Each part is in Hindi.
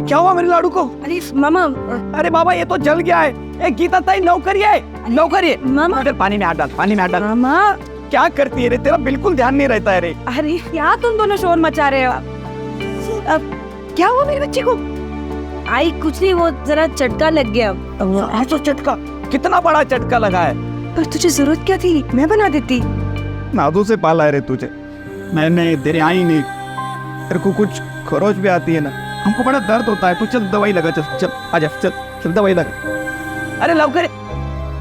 क्या हुआ मेरे लाडू को? अरे मामा, अरे बाबा ये तो जल गया है। ए गीता ताई नौकरी है, नौकरी है। मामा। अरे पानी में हाथ डाल, पानी में हाथ डाल। मामा, क्या करती है रे, तेरा बिल्कुल ध्यान नहीं रहता है रे। अरे क्या तुम दोनों शोर मचा रहे हो? अब क्या हुआ मेरे बच्चे को? आई कुछ नहीं, वो जरा चटका लग गया। तो चटका? कितना बड़ा चटका लगा है? पर तुझे जरूरत क्या थी, मैं बना देती। नादू से पाला है रे तुझे मैंने, तेरे आई नहीं। तेरे को कुछ खरोच भी आती है ना, हमको बड़ा दर्द होता है। तू चल दवाई लगा, चल चल आजा, चल चल दवाई लगा। अरे लवकर,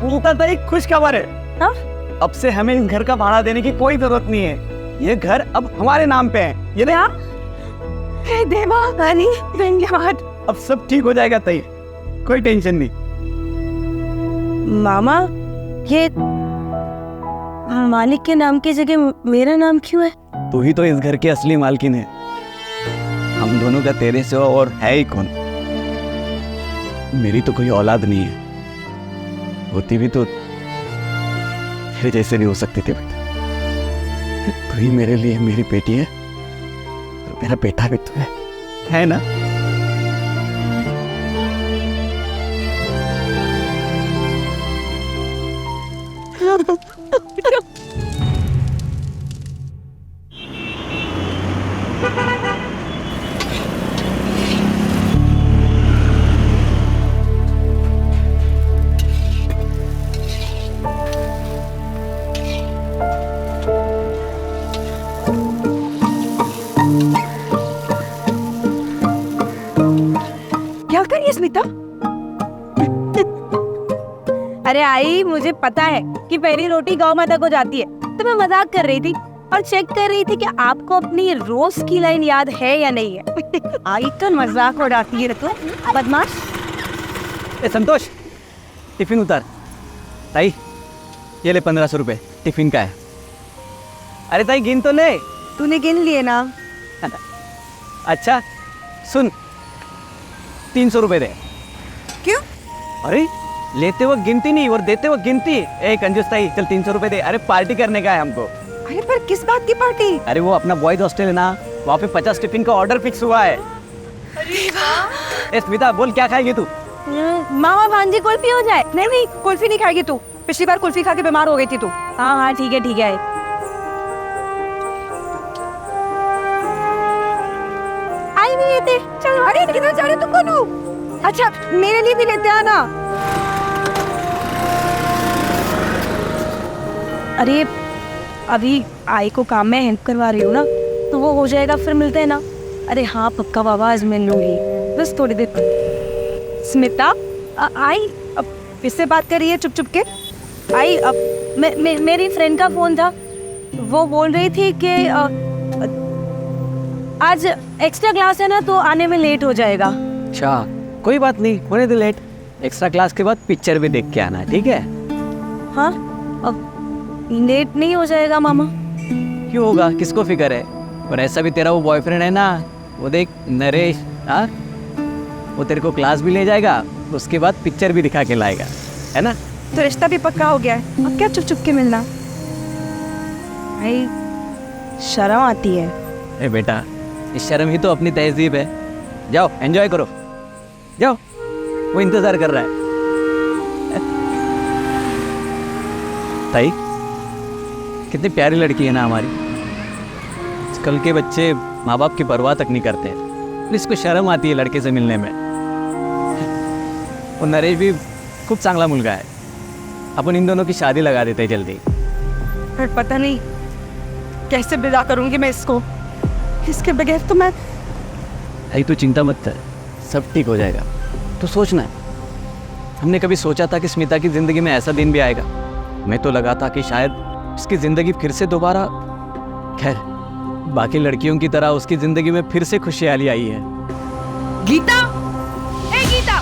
गीता ताई खुश खबर है। हाँ? अब से हमें इस घर का भाड़ा देने की कोई जरूरत नहीं है। ये घर अब हमारे नाम पे है। ये क्या? हे देवा, रानी, धन्यवाद। अब सब ठीक हो जाएगा ताई, कोई टेंशन नहीं। मामा, ये मालिक के नाम की जगह मेरा नाम क्यों है? तू ही तो इस घर की असली मालकिन है। हम दोनों का तेरे सिवा और है ही कौन? मेरी तो कोई औलाद नहीं है, होती भी तो तेरे जैसे नहीं हो सकती थी बेटा। तू ही मेरे लिए मेरी बेटी है और मेरा बेटा भी तू है ना? क्या कर रही है स्मिता? अरे आई, मुझे पता है कि पहली रोटी गौ माता को जाती है, तो मैं मजाक कर रही थी और चेक कर रही थी कि आपको अपनी रोज की लाइन याद है या नहीं है। आई तो मजाक उड़ाती है तो बदमाश। ए संतोष, टिफिन उतार। ताई ये ले 1500 रुपए, टिफिन का है। अरे ताई गिन तो ले। तूने गिन लिए ना? अच्छा सुन, 300 रुपए दे। क्यों? अरे लेते वक्त गिनती नहीं और देते वक्त गिनती। ए कंजूस ताई, चल 300 रुपए दे। अरे पार्टी करने का है हमको। अरे पर किस बात की पार्टी? अरे वो अपना बॉयज हॉस्टल है ना, वहाँ पे 50 टिफिन का ऑर्डर फिक्स हुआ है। ए स्मिता बोल, क्या खाएगी तू? मामा भांजी कुल्फी हो जाए। नहीं नहीं, कुल्फी नहीं खाएगी तू, पिछली बार कुल्फी खा के बीमार हो गई थी तू। हाँ हाँ ठीक है ठीक है। आई भी लेते। चल। अरे किधर जा रहे तू कोनू? अच्छा मेरे लिए भी लेते आना। अरे अभी आई को काम में हेल्प करवा रही हूँ ना, तो वो हो जाएगा, फिर मिलते हैं ना। अरे हाँ पक्का बाबा, आज मिल लूंगी, बस थोड़ी देर। स्मिता, आई अब किससे बात कर रही है चुप चुप के? आई अब मेरी फ्रेंड का फोन था, वो बोल रही थी कि आज एक्स्ट्रा क्लास है ना, तो आने में लेट हो जाएगा। अच्छा कोई बात नहीं, होने दे लेट। एक्स्ट्रा क्लास के बाद पिक्चर भी देख के आना, ठीक है? हाँ अब लेट नहीं हो जाएगा मामा? क्यों होगा, किसको फिक्र है? और ऐसा भी तेरा वो बॉयफ्रेंड है ना, वो देख नरेश, हाँ वो तेरे को क्लास भी ले जाएगा, उसके बाद पिक्चर भी दिखा के लाएगा, है ना? तो रिश्ता भी पक्का हो गया है, अब क्या चुप चुप के मिलना? भाई शर्म आती है। ए बेटा, इस शर्म ही तो अपनी तहजीब है। जाओ एंजॉय करो, जाओ, वो इंतजार कर रहा है। ताई कितनी प्यारी लड़की है ना हमारी। कल के बच्चे माँ बाप की परवाह तक नहीं करते, इसको शर्म आती है लड़के से मिलने में। और नरेश भी खूब चांगला मुलगा है, अपन इन दोनों की शादी लगा देते हैं जल्दी। पर पता नहीं कैसे विदा करूंगी मैं इसको, इसके बगैर तो मैं। भाई तू चिंता मत कर, सब ठीक हो जाएगा। तो सोचना है, हमने कभी सोचा था कि स्मिता की ज़िंदगी में ऐसा दिन भी आएगा? मैं तो लगा था कि शायद उसकी ज़िंदगी फिर से दोबारा, खैर बाकी लड़कियों की तरह उसकी ज़िंदगी में फिर से खुशहाली आई है। गीता, ए गीता,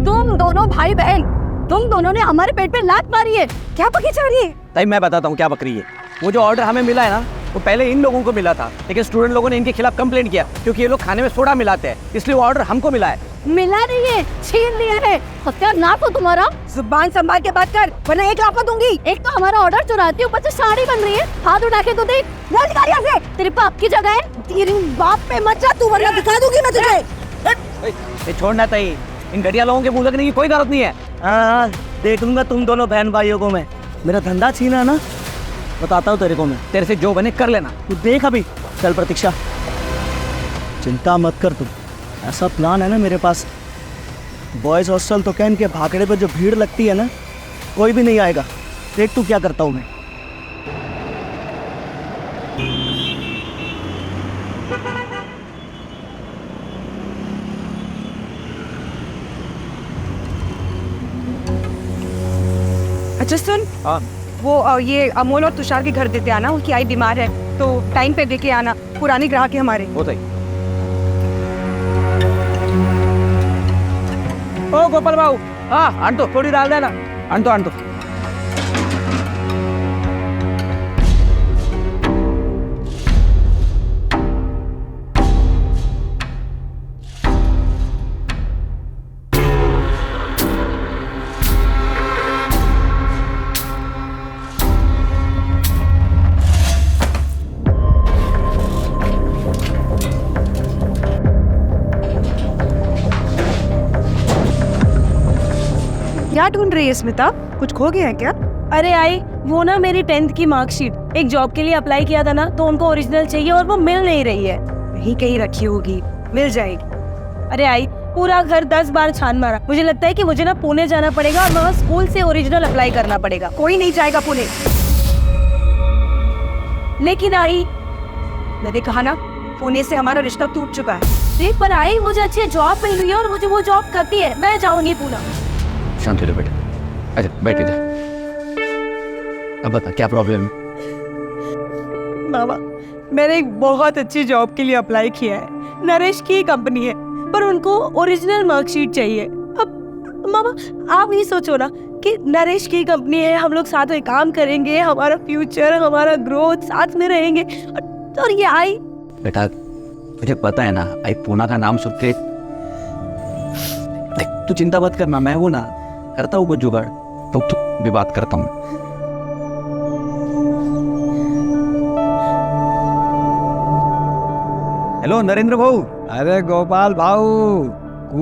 तुम दोनों भाई बहन, तुम दोनों ने हमारे पेट पे लात मारी है, क्या पकी जा रही है? ताई मैं बताता हूँ क्या बकरी है। वो जो ऑर्डर हमें मिला है ना, वो पहले इन लोगों को मिला था, लेकिन स्टूडेंट लोगों ने इनके खिलाफ कंप्लेंट किया क्योंकि ये लोग खाने में सोडा मिलाते हैं, इसलिए वो ऑर्डर हमको मिला है। मिला नहीं है, छीन लिया है। खतरनाक हो तुम्हारा। जुबान संभाल के बात कर वरना 1 लाख दूंगी। एक तो हमारा ऑर्डर चुराती, ऊपर से साड़ी बन रही है। हाथ उठा के तो देख, निकाल यहाँ से। तेरे बाप की जगह है। तेरी बाप पे मत जा तू वरना दिखा दूंगी मैं तुझे। छोड़ना चाहिए, इन घटिया लोगों के मुंह लगने की कोई जरूरत नहीं है। हाँ, देख लूंगा तुम दोनों बहन भाइयों को मैं। मेरा धंधा छीना ना, बताता हूँ तेरे को मैं। तेरे से जो बने कर लेना। तू देख अभी। चल प्रतीक्षा, चिंता मत कर तू। ऐसा प्लान है ना मेरे पास। बॉयज हॉस्टल तो कैन के भाखड़े पे जो भीड़ लगती है ना, कोई भी नहीं आएगा। देख तू क्या करता हूँ मैं। अच्छा सुन, हाँ। वो ये अमोल और तुषार के घर देते आना, उनकी आई बीमार है तो टाइम पे देके आना। पुरानी ग्राहक है हमारे। होता ही। ओ गोपाल बाबू, हाँ आन तो थोड़ी डाल देना। आन तो क्या ढूंढ रही है स्मिता? कुछ खो गया है क्या? अरे आई, वो ना मेरी 10th की मार्कशीट एक जॉब के लिए अप्लाई किया था ना, तो उनको ओरिजिनल चाहिए और वो मिल नहीं रही है। वहीं कहीं रखी होगी, मिल जाएगी। अरे आई, पूरा घर 10 बार छान मारा। मुझे लगता है कि मुझे ना पुणे जाना पड़ेगा और वहाँ स्कूल से ओरिजिनल अप्लाई करना पड़ेगा। कोई नहीं जाएगा पुणे। लेकिन आई, मैंने कहा ना, पुणे से हमारा रिश्ता टूट चुका है। देख पर आई, मुझे अच्छी जॉब मिल रही है और मुझे वो जॉब करती है। मैं जाऊंगी पुणे। शांति रहो बेटा। अच्छा बैठ इधर। अब बता क्या प्रॉब्लम है? बाबा, मैंने एक बहुत अच्छी जॉब के लिए अप्लाई किया है। नरेश की कंपनी है, पर उनको ओरिजिनल मार्कशीट चाहिए। अब मामा आप ही सोचो ना कि नरेश की कंपनी है, हम लोग साथ में काम करेंगे, हमारा फ्यूचर, हमारा ग्रोथ साथ में रहेंगे। और ये आई। बेटा मुझे पता है ना, आई पूना का नाम सुन के। देख तू चिंता मत करना, मैं हूं ना, करता हूँ कुछ जुगाड़। तो भी बात करता हूँ। हेलो नरेंद्र भाऊ। अरे गोपाल भाऊ,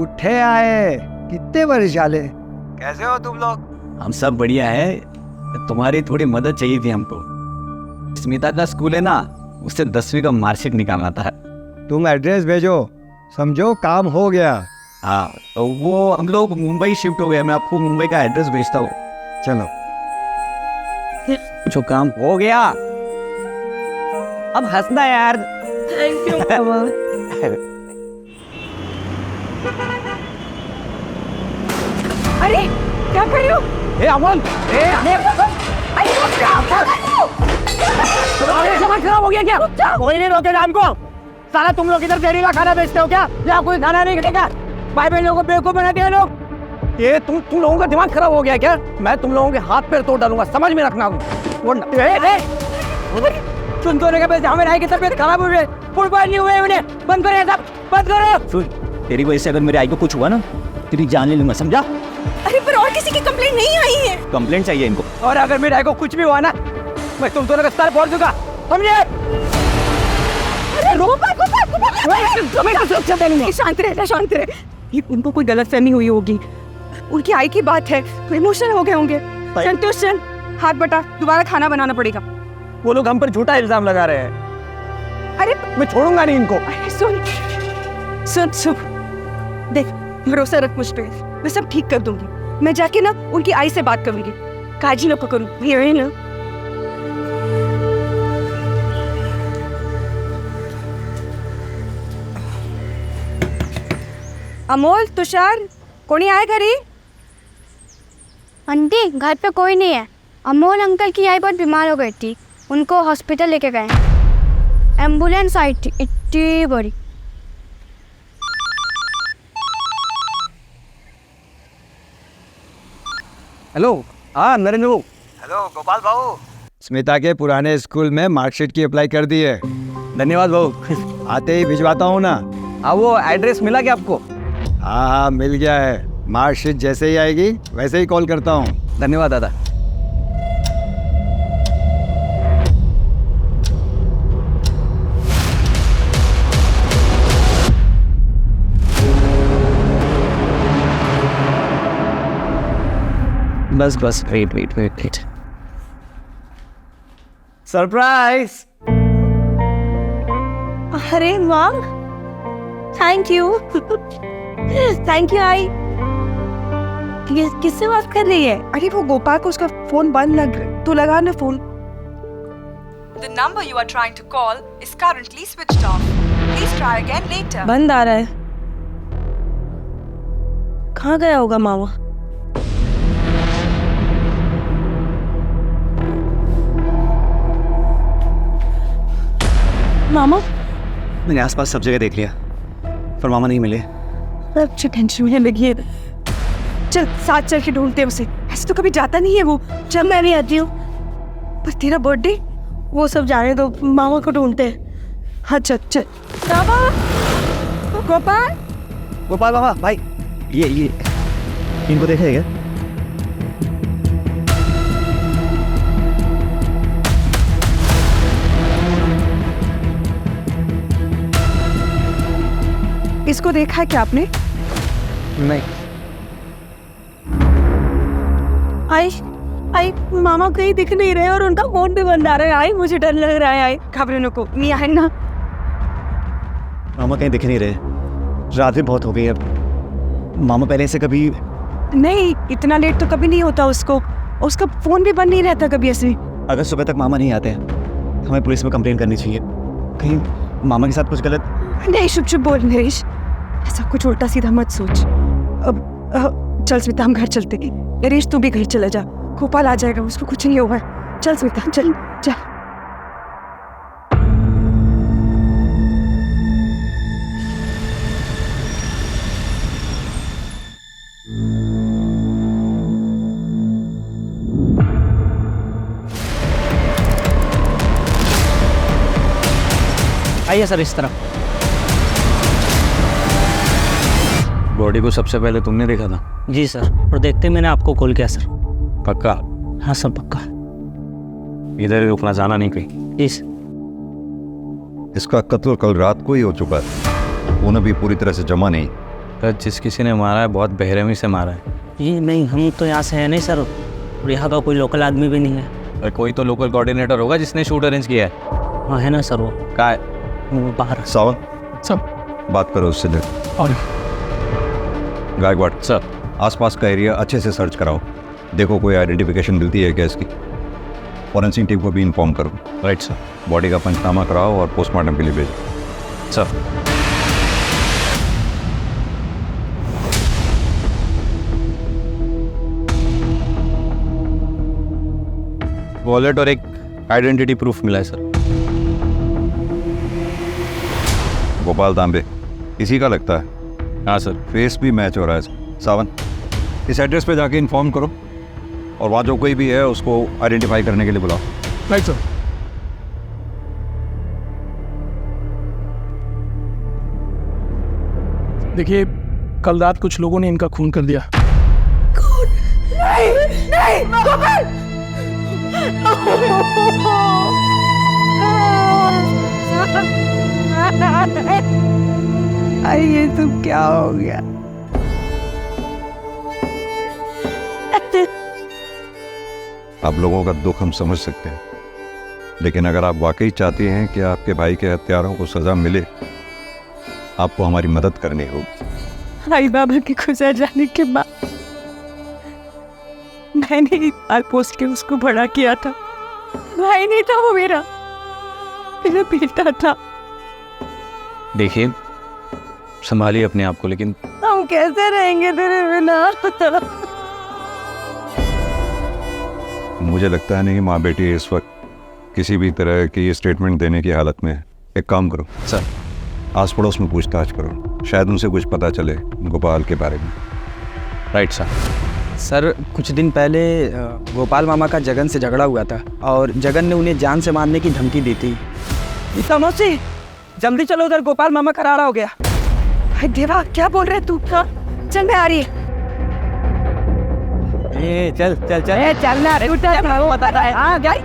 उठे आए, कितने बड़े चाले। कैसे हो तुम लोग? हम सब बढ़िया है। तुम्हारी थोड़ी मदद चाहिए थी हमको। स्मिता का स्कूल है ना, उससे 10वीं का मार्कशीट निकालना था। तुम एड्रेस भेजो, समझो काम हो गया। हाँ तो वो हम लोग मुंबई शिफ्ट हो गए। मैं आपको मुंबई का एड्रेस भेजता हूँ। चलो। जो काम हो गया, अब हंसना यार। Thank you. अरे क्या कर रहे हो? ए अमन, सामान खराब हो गया क्या? कोई नहीं रोकेगा हमको। साला तुम लोग इधर जहरीला खाना बेचते हो क्या? या कोई खाना नहीं खिलेगा? भाई बहनों को बेवकूफ बना दिया लोग। ये तुम लोगों का दिमाग खराब हो गया क्या? मैं तुम लोगों के हाथ पैर तोड़ डालूंगा, समझ में रखना। सुन तो के पैसे हमें की तबीयत खराब हो गई, फुटबॉल नहीं हुए उन्हें। बंद करो सब, बंद करो। सुन, तेरी वजह से अगर मेरे आई को कुछ हुआ ना, तेरी जान ले लूंगा, समझा? अरे पर और किसी की कंप्लेंट नहीं आई है। कंप्लेंट चाहिए इनको। और अगर मेरे आई को कुछ भी हुआ ना, मैं तुम दोनों का सर फोड़ दूंगा, समझे? शांत रहे, शांत रहे। ये उनको कोई गलतफहमी हुई होगी, उनकी आई की बात है, तो इमोशनल हो गए होंगे। संतोष चल, हाथ बटा, दोबारा खाना बनाना पड़ेगा। वो लोग हम पर झूठा इल्जाम लगा रहे हैं। अरे मैं छोड़ूंगा नहीं इनको। अरे सुन सुन सुन, देख भरोसा रख मुझ पे, मैं सब ठीक कर दूंगी। मैं जाके ना उनकी आई से बात करूंगी, काजी ना पकड़ूं, ये ना। अमोल, तुषार, कोणी आए घरी? आंटी घर पे कोई नहीं है। अमोल अंकल की आई बहुत बीमार हो गई थी, उनको हॉस्पिटल लेके गए। एम्बुलेंस आई थी इतनी बड़ी। हेलो, हाँ नरेंद्र बाबू। हेलो गोपाल भाऊ, स्मिता के पुराने स्कूल में मार्कशीट की अप्लाई कर दी है। धन्यवाद बाबू। आते ही भिजवाता हूँ ना। हाँ वो एड्रेस मिला क्या आपको? हाँ हाँ मिल गया है। मार्कशीट जैसे ही आएगी वैसे ही कॉल करता हूँ। धन्यवाद दादा। बस बस wait wait wait wait. Surprise. अरे वाह, थैंक यू। थैंक यू आई। किससे बात कर रही है? अरे वो गोपाल को उसका फोन बंद लग रहा, तो लगा ना phone. The number you are trying to call is currently switched off. Please try again later. बंद आ रहा है। कहाँ गया होगा मामा? मामा मैंने आसपास सब जगह देख लिया पर मामा नहीं मिले। अच्छा टेंशन में लगी है। चल साथ चल के ढूंढते हैं उसे। ऐसे तो कभी जाता नहीं है वो। जब मैं भी आती हूँ। पर तेरा बर्थडे वो सब जाने दो, मामा को ढूंढते हैं। हाँ चल चल। गोपाल गोपाल मामा भाई, ये इनको देखा है क्या? इसको देखा है क्या आपने? नहीं। आई मामा कहीं दिख नहीं रहे और उनका फोन भी बंद आ रहा है। आई मुझे डर लग रहा है। आई घबराने को नहीं है ना। मामा कहीं दिख नहीं रहे। रात भी बहुत हो गई अब। मामा पहले से कभी नहीं, इतना लेट तो कभी नहीं होता उसको। उसका फोन भी बंद नहीं रहता कभी ऐसे। अगर सुबह तक मामा नहीं आते हमें पुलिस में कंप्लेन करनी चाहिए। कहीं मामा के साथ कुछ गलत। नहीं चुप चुप बोल नरेश, ऐसा कुछ उल्टा सीधा मत सोच। अब चल स्मिता हम घर चलते। नरेश तू भी घर चला जा, गोपाल आ जाएगा, उसको कुछ नहीं होगा। चल स्मिता चल चल। आइए सर इस तरफ। बॉडी को सबसे पहले तुमने देखा था? जी सर, और देखते मैंने आपको कॉल किया सर। पक्का? हाँ सर पक्का। इधर ही रुकना, जाना नहीं कहीं। जी सर। इसका कत्ल कल रात को ही हो चुका है, खून अभी पूरी तरह से जमा नहीं। सर जिस किसी ने मारा है बहुत बेरहमी से मारा है। जी नहीं, हम तो यहाँ से है नहीं सर, और यहाँ का कोई लोकल आदमी भी नहीं है। और कोई तो लोकल कोऑर्डिनेटर होगा जिसने शूट अरेंज किया है। हाँ है ना सर, वो कहाँ है? वो बाहर। सावन सब बात करो उससे। और गायकवाड़ सर आसपास का एरिया अच्छे से सर्च कराओ, देखो कोई आइडेंटिफिकेशन मिलती है क्या इसकी। फॉरेंसिक टीम को भी इन्फॉर्म करो। Right sir. बॉडी का पंचनामा कराओ और पोस्टमार्टम के लिए भेजो। सर वॉलेट और एक आइडेंटिटी प्रूफ मिला है सर। गोपाल तांबे इसी का लगता है। हाँ सर। फेस भी मैच हो रहा है। सावन इस एड्रेस पे जाके इन्फॉर्म करो और वहाँ जो कोई भी है उसको आइडेंटिफाई करने के लिए बुलाओ। Right sir. देखिए कल रात कुछ लोगों ने इनका खून कर दिया। अरे ये तो क्या हो गया? आप लोगों का दुख हम समझ सकते हैं, लेकिन अगर आप वाकई चाहते हैं कि आपके भाई के हत्यारों को सजा मिले, आपको हमारी मदद करनी होगी। आई बाबा के गुजर जाने के बाद मैंने ही पाल पोस के उसको बड़ा किया था। भाई नहीं था वो, मेरा बेटा था। देखिए संभालिए अपने आप को। लेकिन हम कैसे रहेंगे तेरे बिना? मुझे लगता है नहीं माँ बेटी इस वक्त किसी भी तरह की स्टेटमेंट देने की हालत में है। एक काम करो सर, आस पड़ोस में पूछताछ करो, शायद उनसे कुछ पता चले गोपाल के बारे में। Right sir. सर कुछ दिन पहले गोपाल मामा का जगन से झगड़ा हुआ था और जगन ने उन्हें जान से मारने की धमकी दी थी। मौसी जल्दी चलो, उधर गोपाल मामा का राड़ा हो गया। हाय देवा, क्या बोल रहे तू? हाँ, चल मैं आ रही। ए चल चल चल ए चलना रे, उठ जा, वो बता रहा है। हां गाड़ी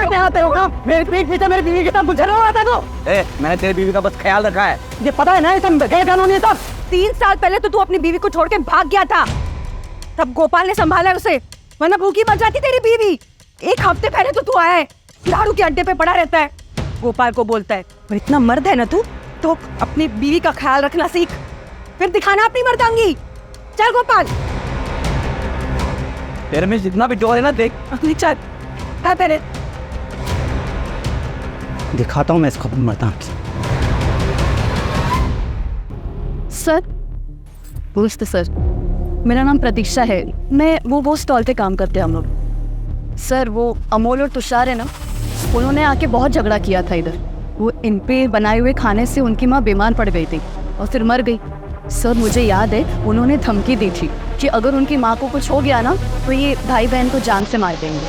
क्या आते हो ना? मेरे पीठ पीछे मेरी बीवी के साथ गुजर रहा आता तो। मैंने तेरी बीवी का बस ख्याल रखा है। ये पता है ना, ये सब गए कानूनी सब। 3 साल पहले तो तू अपनी बीवी को छोड़ के भाग गया था, तब गोपाल ने संभाला उसे, वरना भूखी मर जाती तेरी बीवी। 1 हफ्ते पहले तो तू आया है, दारू के अड्डे पे पड़ा रहता है, गोपाल को बोलता है। और इतना मर्द है ना तू, तो अपनी बीवी का ख्याल रखना सीख, फिर दिखाना अपनी मर्दांगी। चल गोपाल। तेरे में जितना भी जोर है ना, देख। नहीं चल, है तेरे। दिखाता हूँ मैं इसको मरता। सर, नमस्ते सर, मेरा नाम प्रतीक्षा है। मैं वो स्टॉल पे काम करते हैं हम लोग। सर, वो अमोल और तुषार है ना, उन्होंने आके बहुत झगड़ा किया था इधर। वो इन पे बनाए हुए खाने से उनकी माँ बीमार पड़ गई थी और फिर मर गई। सर, मुझे याद है उन्होंने धमकी दी थी कि अगर उनकी माँ को कुछ हो गया ना, तो ये भाई बहन को जान से मार देंगे।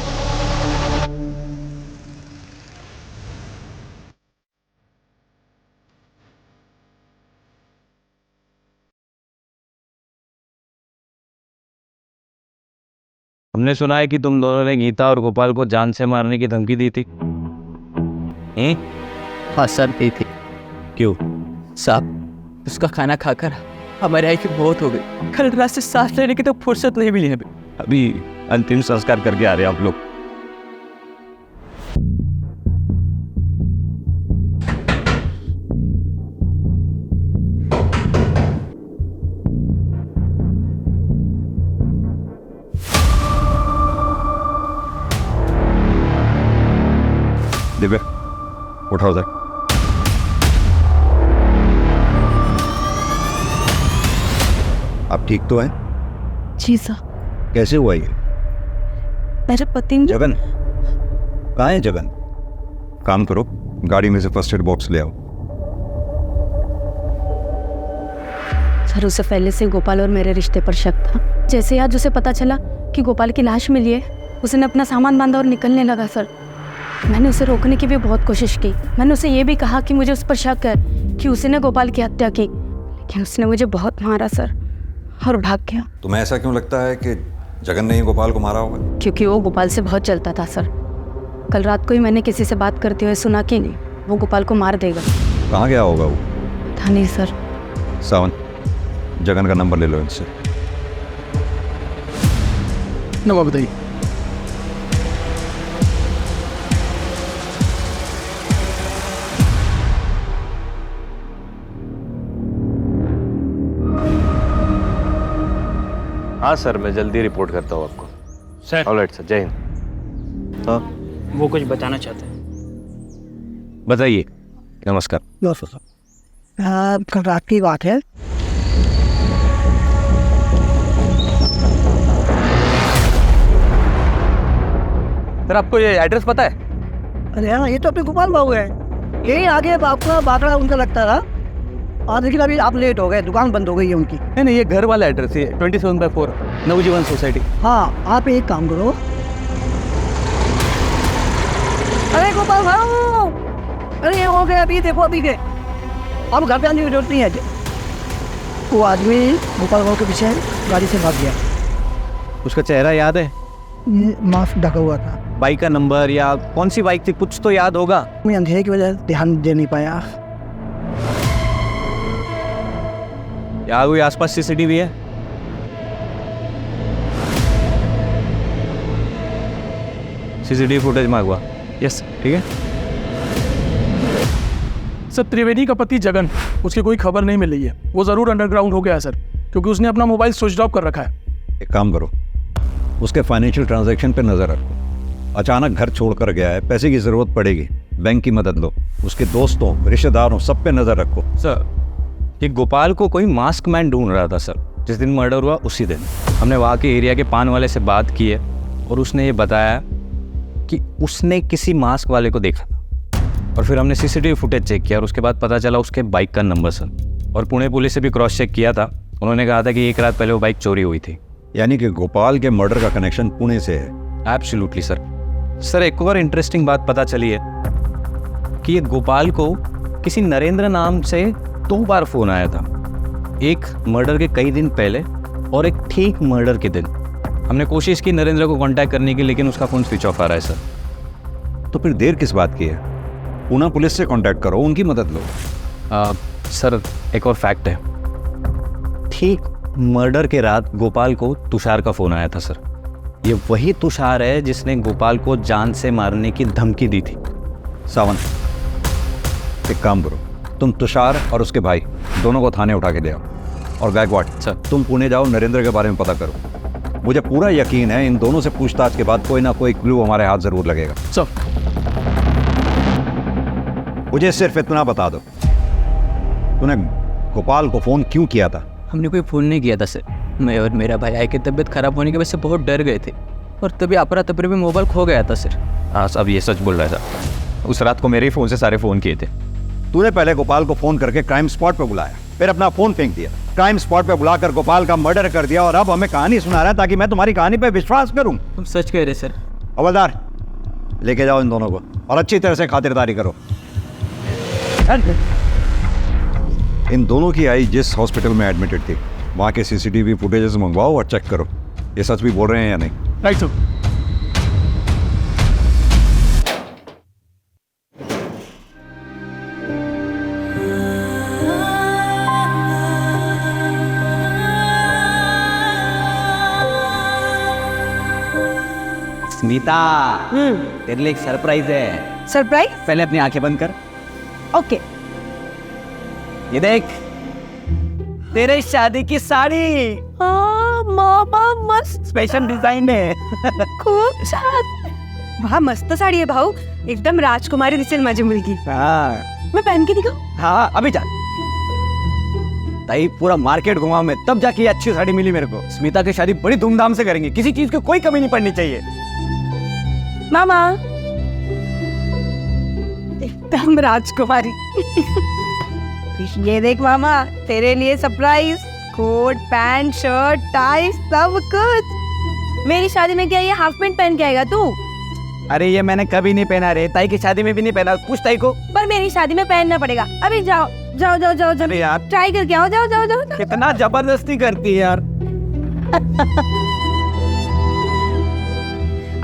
हमने सुना है कि तुम दोनों ने गीता और गोपाल को जान से मारने की धमकी दी थी। हाँ सर, दी थी। क्यों? साहब, उसका खाना खाकर हमारे आई की मौत हो गई। कल रात से सांस लेने की तो फुर्सत नहीं मिली हमें। अभी अंतिम संस्कार करके आ रहे हैं आप लोग। दिव्या, उठाओ उधर। आप ठीक तो हैं? जी सर। कैसे हुआ ये? मेरे पति ने जगन कहाँ है? जगन, काम करो, गाड़ी में से फर्स्ट एड बॉक्स ले आओ। सर, उससे पहले से गोपाल और मेरे रिश्ते पर शक था। जैसे आज उसे पता चला कि गोपाल की लाश मिली है, उसने अपना सामान बांधा और निकलने लगा। सर, मैंने उसे रोकने की भी बहुत कोशिश की। मैंने उसे ये भी कहा कि मुझे उस पर शक है कि उसने गोपाल की हत्या की, लेकिन उसने मुझे बहुत मारा सर, और भाग गया। तुम्हें ऐसा क्यों लगता है कि जगन ने ही गोपाल को मारा होगा? क्योंकि वो गोपाल से बहुत चलता था सर। कल रात को ही मैंने किसी से बात करते हुए सुना कि नहीं, वो गोपाल को मार देगा। कहाँ गया होगा वो? था नहीं सर। सावन, जगन का नंबर ले लो इनसे। नंबर बताइए। हाँ सर, मैं जल्दी रिपोर्ट करता हूँ आपको। सर, ऑलराइट सर, जय हिंद। हाँ वो कुछ बताना चाहते हैं। बताइए। नमस्कार। कल रात की बात है। सर, आपको ये एड्रेस पता है? अरे हाँ, ये तो अपने गोपाल बाबू है। यही आगे आपका बाकड़ा उनका लगता था। और लेकिन अभी आप लेट हो गए, दुकान बंद हो गई है उनकी। नहीं, ये घर वाला एड्रेस है, 27/4 नवजीवन सोसाइटी। हाँ, आप एक काम करो। अरे गोपाल भाऊ, अरे ये हो गया, अभी देखो, अभी के अब घर पे आने की जरूरत नहीं है। वो आदमी गोपाल भाऊ के पीछे गाड़ी से भाग गया। उसका चेहरा याद है? मास्क ढका हुआ था। बाइक का नंबर या कौन सी बाइक थी, कुछ तो याद होगा। मैं अंधेरे की वजह से ध्यान दे नहीं पाया। क्या कोई आसपास सीसीटीवी है? सीसीटीवी फुटेज मांगवा। यस। ठीक है सर, त्रिवेदी का पति जगन, उसकी कोई खबर नहीं मिल रही है। वो ज़रूर अंडरग्राउंड हो गया है सर, क्योंकि उसने अपना मोबाइल स्विच ऑफ कर रखा है। एक काम करो, उसके फाइनेंशियल ट्रांजैक्शन पे नज़र रखो। अचानक घर छोड़कर गया है, पैसे की ज़रूरत पड़ेगी, बैंक की मदद लो। उसके दोस्तों, रिश्तेदारों, सब पे नज़र रखो। सर, ये गोपाल को कोई मास्क मैन ढूंढ रहा था सर। जिस दिन मर्डर हुआ उसी दिन हमने वहाँ के एरिया के पान वाले से बात की है, और उसने ये बताया कि उसने किसी मास्क वाले को देखा था। और फिर हमने सीसीटीवी फुटेज चेक किया और उसके बाद पता चला उसके बाइक का नंबर सर। और पुणे पुलिस से भी क्रॉस चेक किया था, उन्होंने कहा था कि 1 रात पहले वो बाइक चोरी हुई थी। यानी कि गोपाल के मर्डर का कनेक्शन पुणे से है? Absolutely sir. सर, एक और इंटरेस्टिंग बात पता चली है कि ये गोपाल को किसी नरेंद्र नाम से 2 बार फ़ोन आया था, एक मर्डर के कई दिन पहले और एक ठीक मर्डर के दिन। हमने कोशिश की नरेंद्र को कांटेक्ट करने की, लेकिन उसका फ़ोन स्विच ऑफ आ रहा है सर। तो फिर देर किस बात की है? पूना पुलिस से कांटेक्ट करो, उनकी मदद लो। सर एक और फैक्ट है, ठीक मर्डर के रात गोपाल को तुषार का फ़ोन आया था सर। ये वही तुषार है जिसने गोपाल को जान से मारने की धमकी दी थी। सावंत, एक काम करो, तुम तुषार और उसके भाई दोनों को थाने उठा के ले आओ, और गायकवाड़ सर तुम पुणे जाओ, नरेंद्र के बारे में पता करो। मुझे पूरा यकीन है इन दोनों से पूछताछ के बाद कोई ना कोई क्लू हमारे हाथ जरूर लगेगा। सर मुझे सिर्फ इतना बता दो, तूने गोपाल को फोन क्यों किया था? हमने कोई फ़ोन नहीं किया था सर। मैं और मेरा भाई आई की तबीयत खराब होने की वजह से बहुत डर गए थे, और तभी अपरा तपरे में मोबाइल खो गया था सर। हाँ अब ये सच बोल रहा है सर, उस रात को मेरे ही फ़ोन से सारे फ़ोन किए थे। तूने पहले गोपाल को फोन करके क्राइम स्पॉट पे बुलाया, फिर अपना फोन फेंक दिया, क्राइम स्पॉट पे बुलाकर गोपाल का मर्डर कर दिया, और अब हमें कहानी सुना रहा है ताकि मैं तुम्हारी कहानी पे विश्वास करूं। तुम सच कह रहे सर। हवलदार, लेके जाओ इन दोनों को और अच्छी तरह से खातिरदारी करो। इन दोनों की आई जिस हॉस्पिटल में एडमिटेड थी, वहाँ के सीसीटीवी फुटेजेस मंगवाओ और चेक करो ये सच भी बोल रहे हैं या नहीं। Right sir. स्मिता, तेरे लिए एक सरप्राइज है। सरप्राइज? पहले अपनी आंखें बंद कर। ओके। ये देख, तेरे शादी की साड़ी हाँ मामा, मस्त स्पेशल डिजाइन है। खूब छान। वाह मस्त साड़ी है भाऊ, एकदम राजकुमारी दिसेल माझी मुलगी। हाँ मैं पहन के दिखाऊं? हाँ अभी जा। ताई पूरा मार्केट घुमा मैं, तब जाके ये अच्छी साड़ी मिली मेरे को। स्मिता की शादी बड़ी धूमधाम से करेंगे, किसी चीज की कोई कमी नहीं पड़नी चाहिए। मामा एकदम राजकुमारी। ये देख मामा, तेरे लिए surprise, coat pant shirt tie सब कुछ। मेरी शादी में क्या ये हाफ पैंट पहन के आएगा तू? अरे ये मैंने कभी नहीं पहना रे, ताई की शादी में भी नहीं पहना। पूछ ताई को। पर मेरी शादी में पहनना पड़ेगा। अभी जाओ जाओ जाओ जाओ जाओ, अरे यार ट्राई करके आओ, जाओ जाओ जाओ, जाओ। कितना जबरदस्ती करती है यार।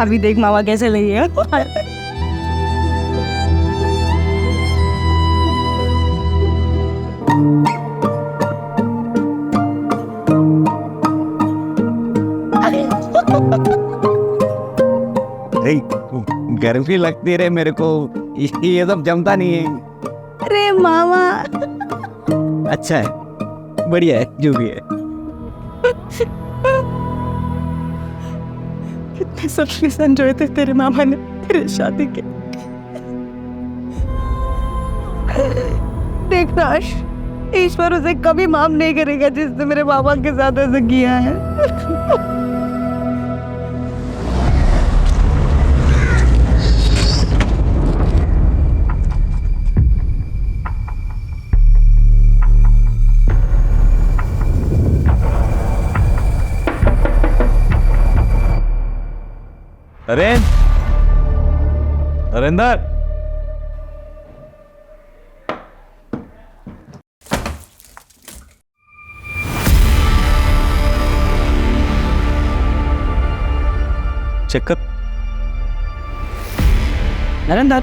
अभी देख मामा कैसे लगी है। गर्मी लगती रे मेरे को, ये सब जमता नहीं है। अरे मामा अच्छा है, बढ़िया है, जो भी है। कितने सपने संजोए थे तेरे मामा ने तेरे शादी के। देख राश, ईश्वर उसे कभी माफ नहीं करेगा जिसने मेरे मामा के साथ ऐसा किया है। नरेंद्र, चेक कर। नरेंद्र,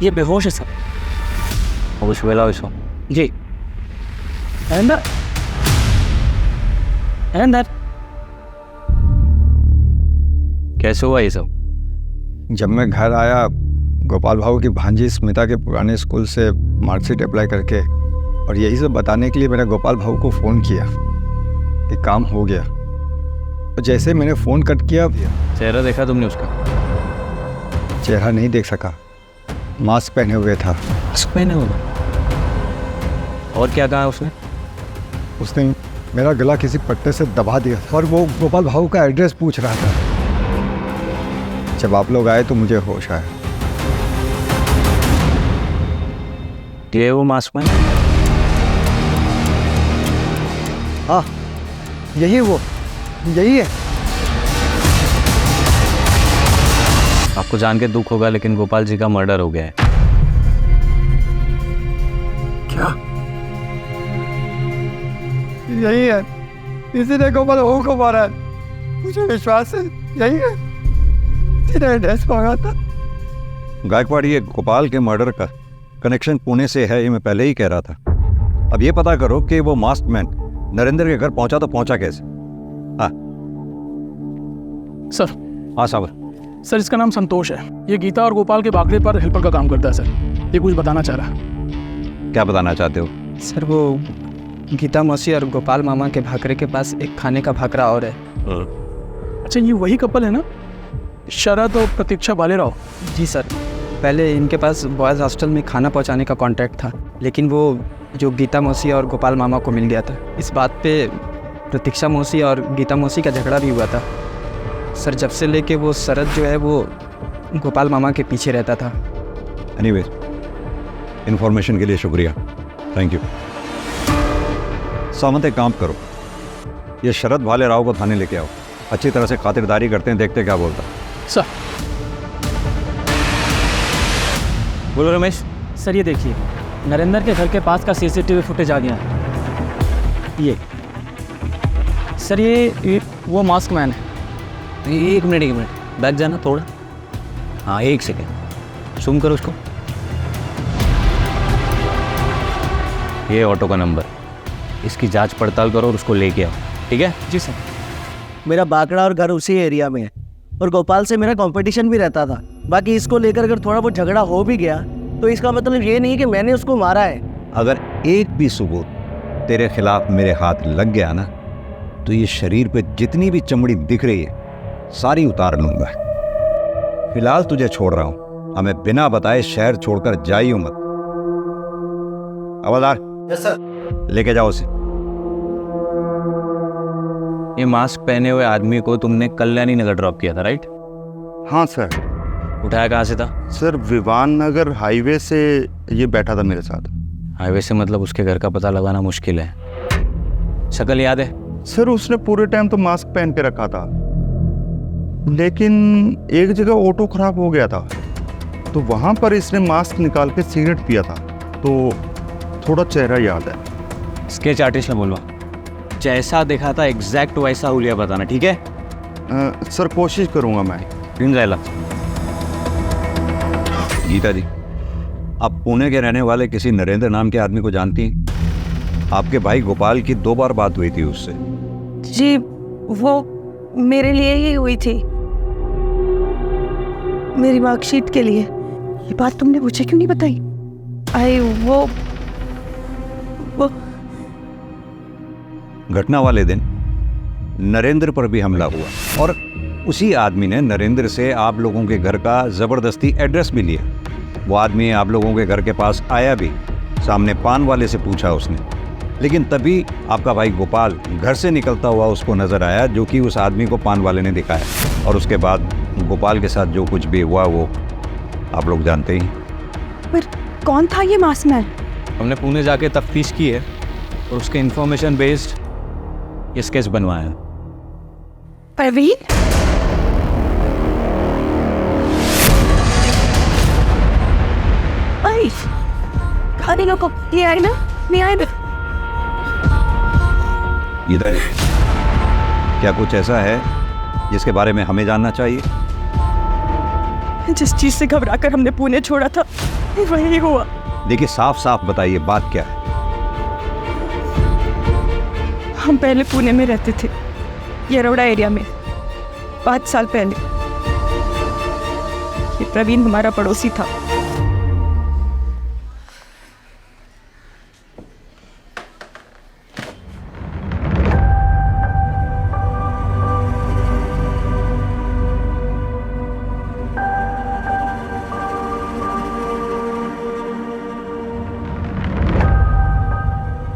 ये बेहोश है सर। होश वेला इसको। जी नरेंद्र, नरेंद्र कैसे हुआ ये सब? जब मैं घर आया, गोपाल भाऊ की भांजी स्मिता के पुराने स्कूल से मार्कशीट अप्लाई करके, और यही सब बताने के लिए मैंने गोपाल भाऊ को फ़ोन किया कि काम हो गया। और जैसे मैंने फ़ोन कट किया, चेहरा देखा तुमने उसका? चेहरा नहीं देख सका, मास्क पहने हुए था। मास्क पहने हुआ? और क्या कहा उसने? उसने मेरा गला किसी पट्टे से दबा दिया और वो गोपाल भाऊ का एड्रेस पूछ रहा था। जब आप लोग आए तो मुझे होश आया। ये वो मास्क में? हाँ, यही है। आप आपको जान के दुख होगा लेकिन गोपाल जी का मर्डर हो गया है। क्या? यही है, इसी ने गोपाल बहू को मारा है। मुझे विश्वास है यही है, इसी ने एड्रेस मांगा था। गायकवाड़, ये गोपाल के मर्डर का कनेक्शन पुणे से है, ये मैं पहले ही कह रहा था। अब ये पता करो कि वो मास्क मैन नरेंद्र के घर पहुंचा तो पहुंचा कैसे। हाँ सर। हाँ साबर। सर इसका नाम संतोष है, ये गीता और गोपाल के भागने पर हेल्पर का काम करता है सर। ये कुछ बताना चाह रहा है। क्या बताना चाहते हो? सर वो गीता मौसी और गोपाल मामा के भाकरे के पास एक खाने का भाकरा और है। अच्छा ये वही कपल है ना, शरद और प्रतीक्षा भालेराव? जी सर, पहले इनके पास बॉयज़ हॉस्टल में खाना पहुंचाने का कॉन्ट्रैक्ट था, लेकिन वो जो गीता मौसी और गोपाल मामा को मिल गया था। इस बात पे प्रतीक्षा मौसी और गीता मौसी का झगड़ा भी हुआ था सर। जब से लेके वो शरद जो है वो गोपाल मामा के पीछे रहता था। एनीवे, इन्फॉर्मेशन के लिए शुक्रिया, थैंक यू। सामंत एक काम करो, ये शरद भालेराव को थाने लेके आओ, अच्छी तरह से खातिरदारी करते हैं, देखते क्या बोलता। सर। बोलो रमेश। सर ये देखिए, नरेंद्र के घर के पास का सीसीटीवी फुटेज आ गया है। ये सर ये वो मास्क मैन है। एक मिनट बैक जाना थोड़ा। हाँ 1 सेकेंड, जूम करो उसको। ये ऑटो का नंबर, इसकी जांच पड़ताल करो और उसको लेके आओ, ठीक है? जी सर। मेरा बाकड़ा और घर उसी एरिया में है और गोपाल से मेरा कंपटीशन भी रहता था। बाकी इसको लेकर अगर थोड़ा बहुत झगड़ा हो भी गया तो इसका मतलब ये नहीं कि मैंने उसको मारा है। अगर एक भी सबूत तेरे खिलाफ मेरे हाथ लग गया ना, तो ये शरीर पे जितनी भी चमड़ी दिख रही है सारी उतार लूंगा। फिलहाल तुझे छोड़ रहा हूं, हमें बिना बताए शहर छोड़कर जाइयो मत। हवलदार। Yes sir. लेके जाओ उसे। ये मास्क पहने हुए आदमी को तुमने कल्याणी नगर ड्रॉप किया था, राइट? हाँ सर। उठाया कहाँ से था? सर विवान नगर हाईवे से ये बैठा था मेरे साथ। हाईवे से मतलब उसके घर का पता लगाना मुश्किल है। शक्ल याद है? सर उसने पूरे टाइम तो मास्क पहन के रखा था, लेकिन एक जगह ऑटो खराब हो गया था तो वहाँ पर इसने मास्क निकाल के सिगरेट पिया था, तो थोड़ा चेहरा याद है। स्केच आर्टिस्ट ने बोलवा, जैसा देखा था एग्जैक्ट वैसा हुलिया बताना, ठीक है? सर कोशिश करूँगा मैं। दिन जाएला। गीता जी, आप पुणे के रहने वाले किसी नरेंद्र नाम के आदमी को जानती हैं? आपके भाई गोपाल की 2 बार बात हुई थी उससे। जी वो मेरे लिए ही हुई थी, मेरी मार्कशीट के लिए। ये बात तुमने मुझे क्यों नहीं बताई? आई वो घटना वाले दिन नरेंद्र पर भी हमला हुआ और उसी आदमी ने नरेंद्र से आप लोगों के घर का ज़बरदस्ती एड्रेस भी लिया। वो आदमी आप लोगों के घर के पास आया भी, सामने पान वाले से पूछा उसने, लेकिन तभी आपका भाई गोपाल घर से निकलता हुआ उसको नज़र आया, जो कि उस आदमी को पान वाले ने दिखाया। और उसके बाद गोपाल के साथ जो कुछ भी हुआ वो आप लोग जानते ही। पर कौन था ये मास्क मैन? हमने पुणे जाके तफ्तीश की है और उसके इंफॉर्मेशन बेस्ड ये स्केच बनवाया है। परवीन? खाने लोग ये आए ना, नहीं आए ना। इधर क्या कुछ ऐसा है जिसके बारे में हमें जानना चाहिए? जिस चीज से घबराकर हमने पुणे छोड़ा था वही हुआ। देखिए साफ साफ बताइए बात क्या है। हम पहले पुणे में रहते थे, येरवड़ा एरिया में, 5 साल पहले। ये प्रवीण हमारा पड़ोसी था।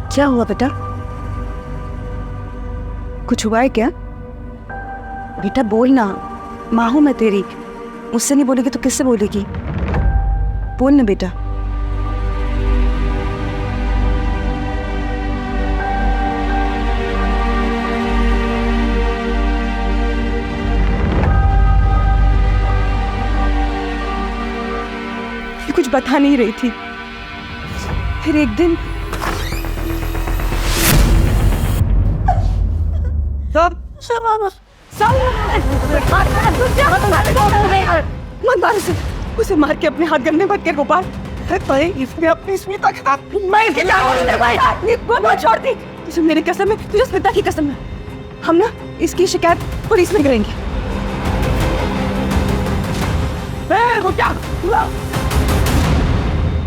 क्या हुआ बेटा? कुछ हुआ है क्या? बेटा बोल ना, माँ हूँ मैं तेरी। मुझसे नहीं बोलेगी तो किससे बोलेगी? बोल ना बेटा। बता नहीं रही थी। फिर एक दिन मत मार उसे मार के अपने हाथ गंदे मत कर गोपाल। इसने अपनी स्मिता के साथ मैं छोड़ दी। तुझे मेरी कसम है, तुझे स्मिता की कसम है। हम ना इसकी शिकायत पुलिस में करेंगे।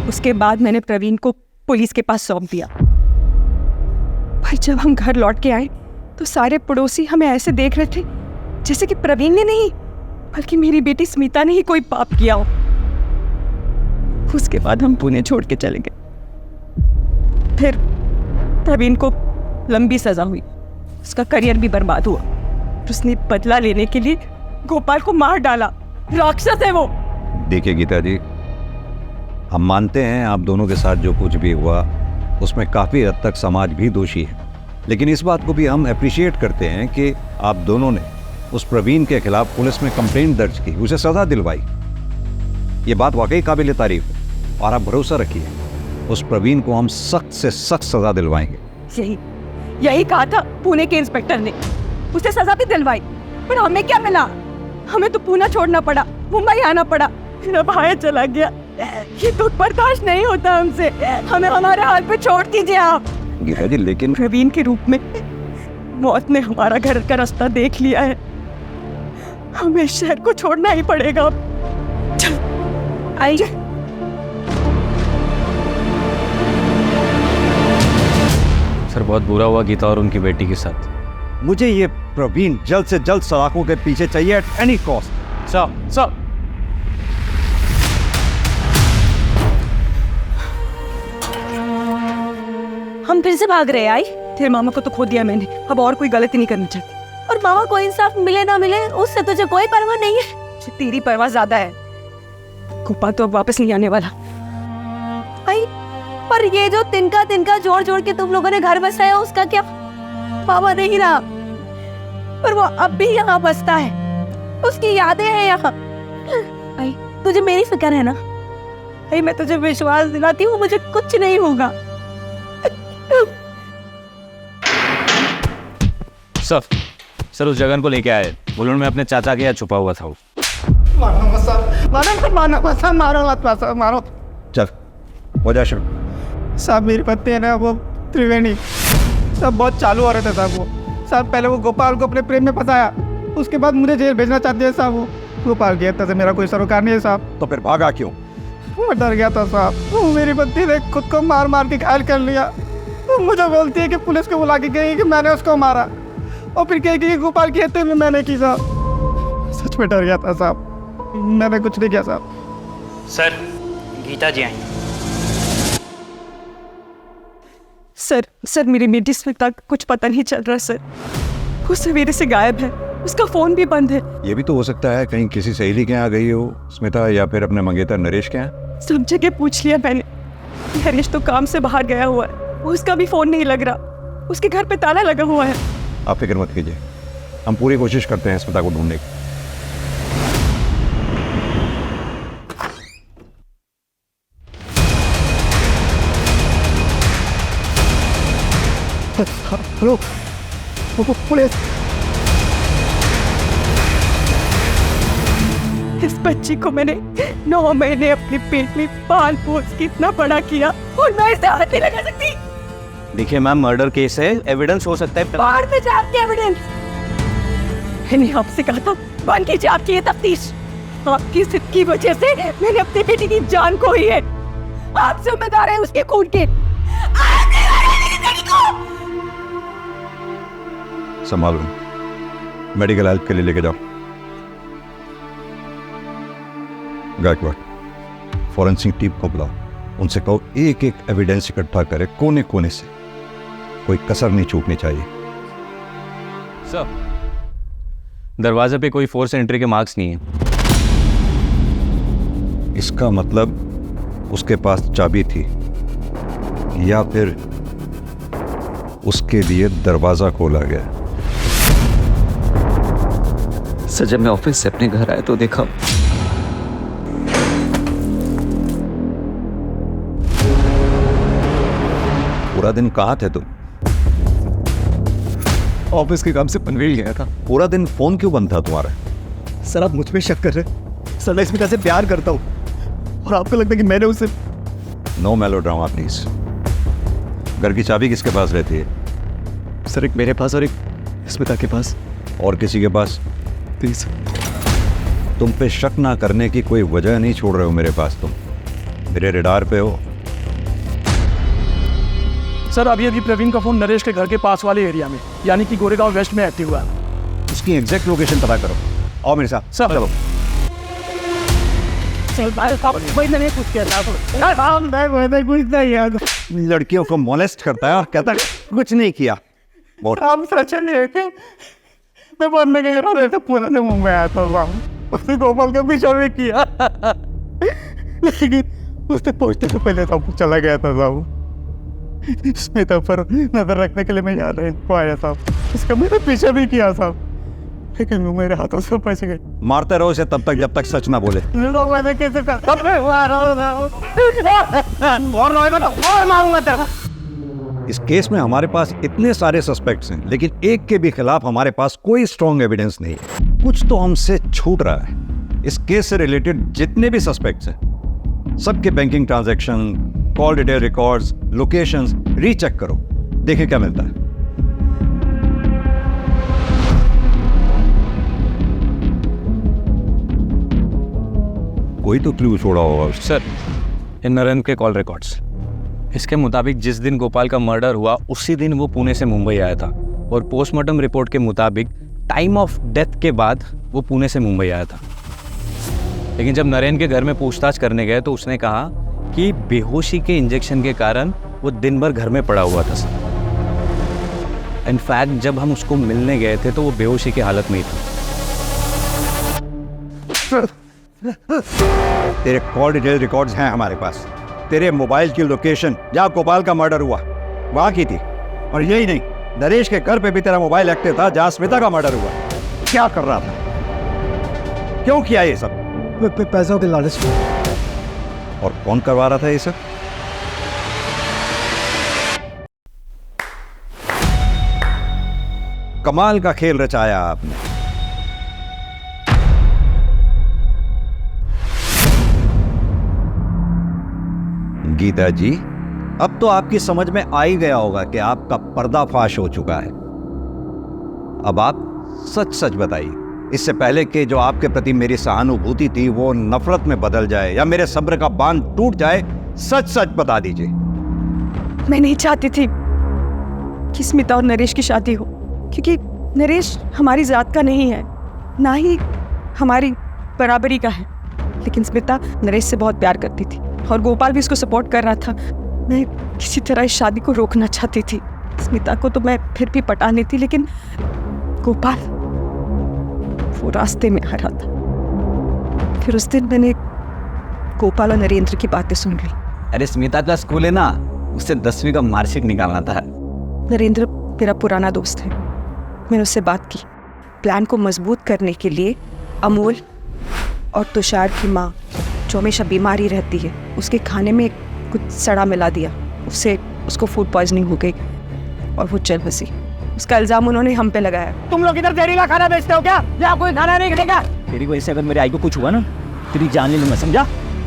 उसके बाद मैंने प्रवीण को पुलिस के पास सौंप दिया। पर जब हम घर लौट के आए तो सारे पड़ोसी हमें ऐसे देख रहे थे जैसे कि प्रवीण ने नहीं बल्कि मेरी बेटी स्मिता ने ही कोई पाप किया हो। उसके बाद हम पुणे छोड़ के चले गए। फिर प्रवीण को लंबी सजा हुई, उसका करियर भी बर्बाद हुआ। उसने बदला लेने के लिए गोपाल को मार डाला। राक्षस है वो। देखिए गीता जी, हम मानते हैं आप दोनों के साथ जो कुछ भी हुआ उसमें काफ़ी हद तक समाज भी दोषी है, लेकिन इस बात को भी हम अप्रिशिएट करते हैं कि आप दोनों ने उस प्रवीण के खिलाफ पुलिस में कंप्लेंट दर्ज की, उसे सज़ा दिलवाई। ये बात वाकई काबिल तारीफ है और आप भरोसा रखिए उस प्रवीण को हम सख्त से सख्त सज़ा दिलवाएंगे। यही कहा था पुणे के इंस्पेक्टर ने, उसे सजा भी दिलवाई। पर हमें क्या मिला? हमें तो पुणे छोड़ना पड़ा, मुंबई आना पड़ा। फिर अब आया चला गया। ये दुख बर्दाश्त नहीं होता हमसे। हमें हमारे हाल पे छोड़ दीजिए आप। गीता जी लेकिन प्रवीण के रूप में मौत ने हमारा घर का रास्ता देख लिया है। हमें शहर को छोड़ना ही पड़ेगा। आइए। सर बहुत बुरा हुआ गीता और उनकी बेटी के साथ। मुझे ये प्रवीण जल्द से जल्द सलाखों के पीछे चाहिए एट एनी कॉस्ट। सर हम फिर से भाग रहे हैं। आई तेरे मामा को तो खो दिया मैंने, अब और कोई गलती नहीं करनी चाहिए। और मामा को इंसाफ मिले ना मिले उससे तुझे कोई परवाह नहीं है। तेरी परवाह ज्यादा है। गोपाल तो अब वापस नहीं आने वाला। आई पर ये जो तिनका तिनका जोड़ जोड़ के तुम लोगों ने घर बसाया उसका क्या? मामा नहीं रहा पर वो अब भी यहाँ बसता है, उसकी यादें हैं यहाँ। आई तुझे मेरी फिक्र है ना? आई मैं तुझे विश्वास दिलाती हूँ मुझे कुछ नहीं होगा। सर उस जगन को लेके आए, बोलो में अपने चाचा के यहाँ छुपा हुआ था वो। मारो चल हो जा शुरू। साहब मेरी पत्नी है ना वो त्रिवेणी, सब बहुत चालू हो रहे थे साहब। वो साहब पहले वो गोपाल को अपने प्रेम में फंसाया, उसके बाद मुझे जेल भेजना चाहते हैं साहब। वो गोपाल की हत्या से मेरा कोई सरोकार नहीं है साहब। तो फिर भागा क्यों? मैं डर गया था साहब। वो मेरी पत्नी ने खुद को मार मार के घायल कर लिया। वो मुझे बोलती है कि पुलिस को बुला के गई कि मैंने उसको मारा, और फिर कहेगी कि गोपाल की हत्या भी मैंने की साहब। सच में डर गया था साहब, मैंने कुछ नहीं किया साहब। सर गीता जी आई। सर मेरी बेटी स्मिता कुछ पता नहीं चल रहा सर। वो सवेरे से गायब है, उसका फोन भी बंद है। ये भी तो हो सकता है कहीं किसी सहेली के यहाँ गई हो स्मिता, या फिर अपने मंगेतर नरेश के यहाँ। सब जगह पूछ लिया मैंने। नरेश तो काम से बाहर गया हुआ है, उसका भी फोन नहीं लग रहा, उसके घर पे ताला लगा हुआ है। आप फिक्र मत कीजिए, हम पूरी कोशिश करते हैं स्मिता को ढूंढने की। Hello police. इस बच्ची को मैंने 9 महीने अपने पेट में पाल पोस के इतना बड़ा किया और मैं इसे हाथ नहीं लगा सकती। देखिए मैम मर्डर केस है, एविडेंस हो सकता है। बाहर में जा आपके एविडेंस। मैंने आपसे कहा था बंद कीजिए आपकी ये तफ्तीश। आपकी जिद की वजह से मैंने अपनी बेटी की जान खोई है। आप जिम्मेदार हैं उसके खून के। संभालो, मेडिकल हेल्प के लिए लेके जाओ। गायकवाड़, फॉरेंसिक टीम को बुलाओ, उनसे कहो एक एक एविडेंस इकट्ठा करे कोने कोने से, कोई कसर नहीं छूटनी चाहिए। सर दरवाजे पे कोई फोर्स एंट्री के मार्क्स नहीं है। इसका मतलब उसके पास चाबी थी, या फिर उसके लिए दरवाजा खोला गया। सर जब मैं ऑफिस से अपने घर आया तो देखा पूरा दिन कहाँ थे तुम? ऑफिस के काम से पनवेल गया था। पूरा दिन फोन क्यों बंद था तुम्हारा? सर आप मुझ पे शक कर रहे हैं? सर मैं स्मिता से प्यार करता हूँ और आपको लगता है कि मैंने उसे... नो मेलोड्रामा प्लीज। घर की चाबी किसके पास रहती है? सर एक मेरे पास और एक स्मिता के पास। और किसी के पास? प्लीज। तुम पे शक ना करने की कोई वजह नहीं छोड़ रहे हो मेरे पास। तुम मेरे रडार पे हो। सर अभी अभी प्रवीण का फोन नरेश के घर के पास वाले एरिया में यानी कि गोरेगांव वेस्ट में एक्टिव हुआ है। उसकी एग्जैक्ट लोकेशन पता करो। आओ मेरे साथ। सर चलो। लड़कियों को मोलेस्ट करता है और कहता है कुछ नहीं किया। हम सच नहीं थे। मैं बनने के इरादे से पुराने मुंबई आया था साहब। उसने गोपाल का पीछा भी किया लेकिन उसने पहुंचने से पहले सब चला गया था साहब। स्मिता पर नजर रखने के लिए मैं यहाँ रहने को आया था। उसका मेरा पीछा भी किया साहब, लेकिन वो मेरे हाथों से बच गई। मारते रहो उसे तब तक जब तक सच ना बोले। लोग मैंने कैसे मारूंगा तेरा। इस केस में हमारे पास इतने सारे सस्पेक्ट्स हैं, लेकिन एक के भी खिलाफ हमारे पास कोई स्ट्रॉन्ग एविडेंस नहीं है। कुछ तो हमसे छूट रहा है। इस केस से रिलेटेड जितने भी सस्पेक्ट्स हैं, सबके banking transaction, call detail records, locations recheck करो, देखिए क्या मिलता है। कोई तो क्लू छोड़ा होगा। सर इन नरेंद्र के कॉल रिकॉर्ड्स, इसके मुताबिक जिस दिन गोपाल का मर्डर हुआ उसी दिन वो पुणे से मुंबई आया था और पोस्टमार्टम रिपोर्ट के मुताबिक टाइम ऑफ डेथ के बाद वो पुणे से मुंबई आया था। लेकिन जब नरेंद्र के घर में पूछताछ करने गए तो उसने कहा कि बेहोशी के इंजेक्शन के कारण वो दिन भर घर में पड़ा हुआ था सर। इनफैक्ट जब हम उसको मिलने गए थे तो वो बेहोशी की हालत में ही था। तेरे कॉल डिटेल रिकॉर्ड्स हैं हमारे पास। तेरे मोबाइल की लोकेशन जहाँ गोपाल का मर्डर हुआ वहाँ की थी। और यही नहीं, नरेश के घर पे भी तेरा मोबाइल एक्टिव था जहाँ स्मिता का मर्डर हुआ। क्या कर रहा था? क्यों किया ये सब? पैसों के लालच में। और कौन करवा रहा था ये सब? कमाल का खेल रचाया आपने। गीता जी, अब तो आपकी समझ में आ ही गया होगा कि आपका पर्दाफाश हो चुका है। अब आप सच सच बताइए, इससे पहले कि जो आपके प्रति मेरी सहानुभूति थी वो नफरत में बदल जाए या मेरे सब्र का बांध टूट जाए, सच सच बता दीजिए। मैं नहीं चाहती थी कि स्मिता और नरेश की शादी हो, क्योंकि नरेश हमारी जात का नहीं है, ना ही हमारी बराबरी का है। लेकिन स्मिता नरेश से बहुत प्यार करती थी और गोपाल भी इसको सपोर्ट कर रहा था। मैं किसी तरह इस शादी को रोकना चाहती थी। स्मिता को तो मैं फिर भी पटा लेती, लेकिन गोपाल वो रास्ते में आ रहा था। फिर उस दिन मैंने गोपाल और नरेंद्र की बातें सुन ली। अरे स्मिता का स्कूल है ना, उससे 10वीं का मार्कशीट निकालना था। नरेंद्र मेरा पुराना दोस्त है। मैंने उससे बात की। प्लान को मजबूत करने के लिए अमोल और तुषार की माँ, जो हमेशा बीमारी रहती है, उसके खाने में कुछ सड़ा मिला दिया। उससे उसको फूड पॉइजनिंग हो गई और वो चल बसी। उसका इल्जाम उन्होंने हम पे लगाया। तुम लोग इधर जहरीला खाना बेचते हो क्या? या कोई खाना नहीं खिलेगा? तेरी वजह से अगर मेरे आई को कुछ हुआ ना, तेरी जान ले लूँगा, समझा?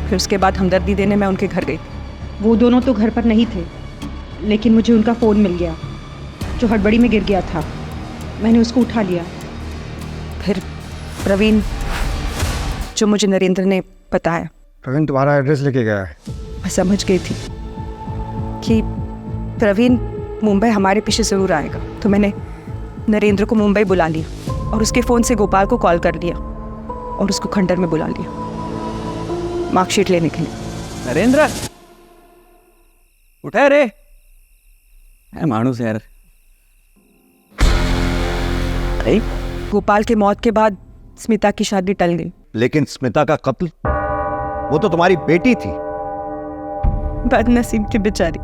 फिर उसके बाद हमदर्दी देने मैं उनके घर गई। वो दोनों तो घर पर नहीं थे, लेकिन मुझे उनका फ़ोन मिल गया जो हड़बड़ी में गिर गया था। मैंने उसको उठा लिया। फिर प्रवीण, जो मुझे नरेंद्र ने बताया। प्रवीण तुम्हारा एड्रेस लेके गया है। मैं समझ गई थी कि प्रवीण मुंबई हमारे पीछे ज़रूर आएगा, तो मैंने नरेंद्र को मुंबई बुला लिया और उसके फ़ोन से गोपाल को कॉल कर लिया और उसको खंडर में बुला लिया मार्कशीट लेने के लिए। नरेंद्र उठे रे, मानुस यार। अरे गोपाल के मौत के बाद स्मिता की शादी टल गई। लेकिन स्मिता का कत्ल, वो तो तुम्हारी बेटी थी। बदनसीब की बेचारी।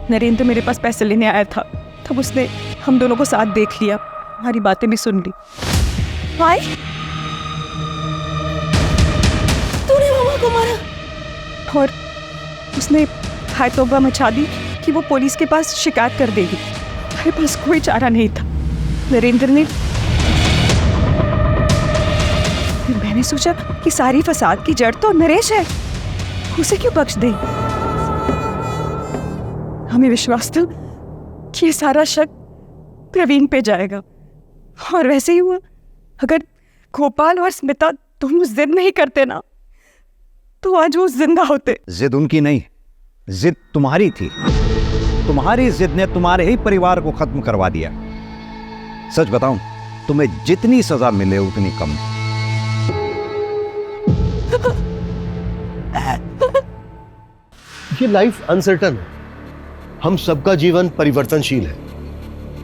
नरेंद्र मेरे पास पैसे लेने आया था, तब उसने हम दोनों को साथ देख लिया, हमारी बातें भी सुन ली। भाई, तूने मामा को मारा? और उसने हाय तौबा मचा दी कि वो पुलिस के पास शिकायत कर देगी। मेरे पास कोई चारा नहीं था। नरेंद्र ने फिर मैंने सोचा कि सारी फसाद की जड़ तो नरेश है, उसे क्यों बख्श दे। हमें विश्वास था कि ये सारा शक प्रवीण पे जाएगा, और वैसे ही हुआ। अगर गोपाल और स्मिता दोनों जिद नहीं करते ना, तो आज वो जिंदा होते। जिद उनकी नहीं, जिद तुम्हारी थी। तुम्हारी जिद ने तुम्हारे ही परिवार को खत्म करवा दिया। सच बताऊं, तुम्हें जितनी सजा मिले उतनी कम। ये लाइफ अनसर्टन है। हम सबका जीवन परिवर्तनशील है।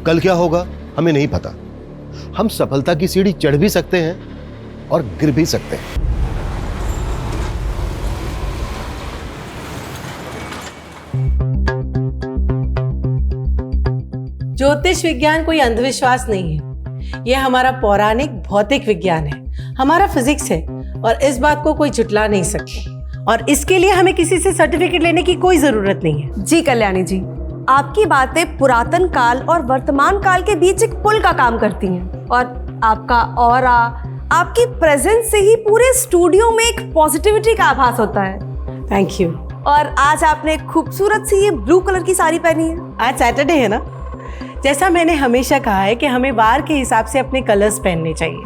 कल क्या होगा हमें नहीं पता। हम सफलता की सीढ़ी चढ़ भी सकते हैं और गिर भी सकते हैं। ज्योतिष विज्ञान कोई अंधविश्वास नहीं है, यह हमारा पौराणिक भौतिक विज्ञान है, हमारा फिजिक्स है, और इस बात को कोई झुटला नहीं सकता। और इसके लिए हमें किसी से सर्टिफिकेट लेने की कोई जरूरत नहीं है। जी कल्याणी जी, आपकी बातें पुरातन काल और वर्तमान काल के बीच एक पुल का काम करती हैं, और आपका ऑरा, आपकी प्रेजेंस से ही पूरे स्टूडियो में एक पॉजिटिविटी का आभास होता है। Thank you. और आज आपने खूबसूरत सी ये ब्लू कलर की साड़ी पहनी है। आज सैटरडे है ना, जैसा मैंने हमेशा कहा है कि हमें वार के हिसाब से अपने कलर्स पहनने चाहिए।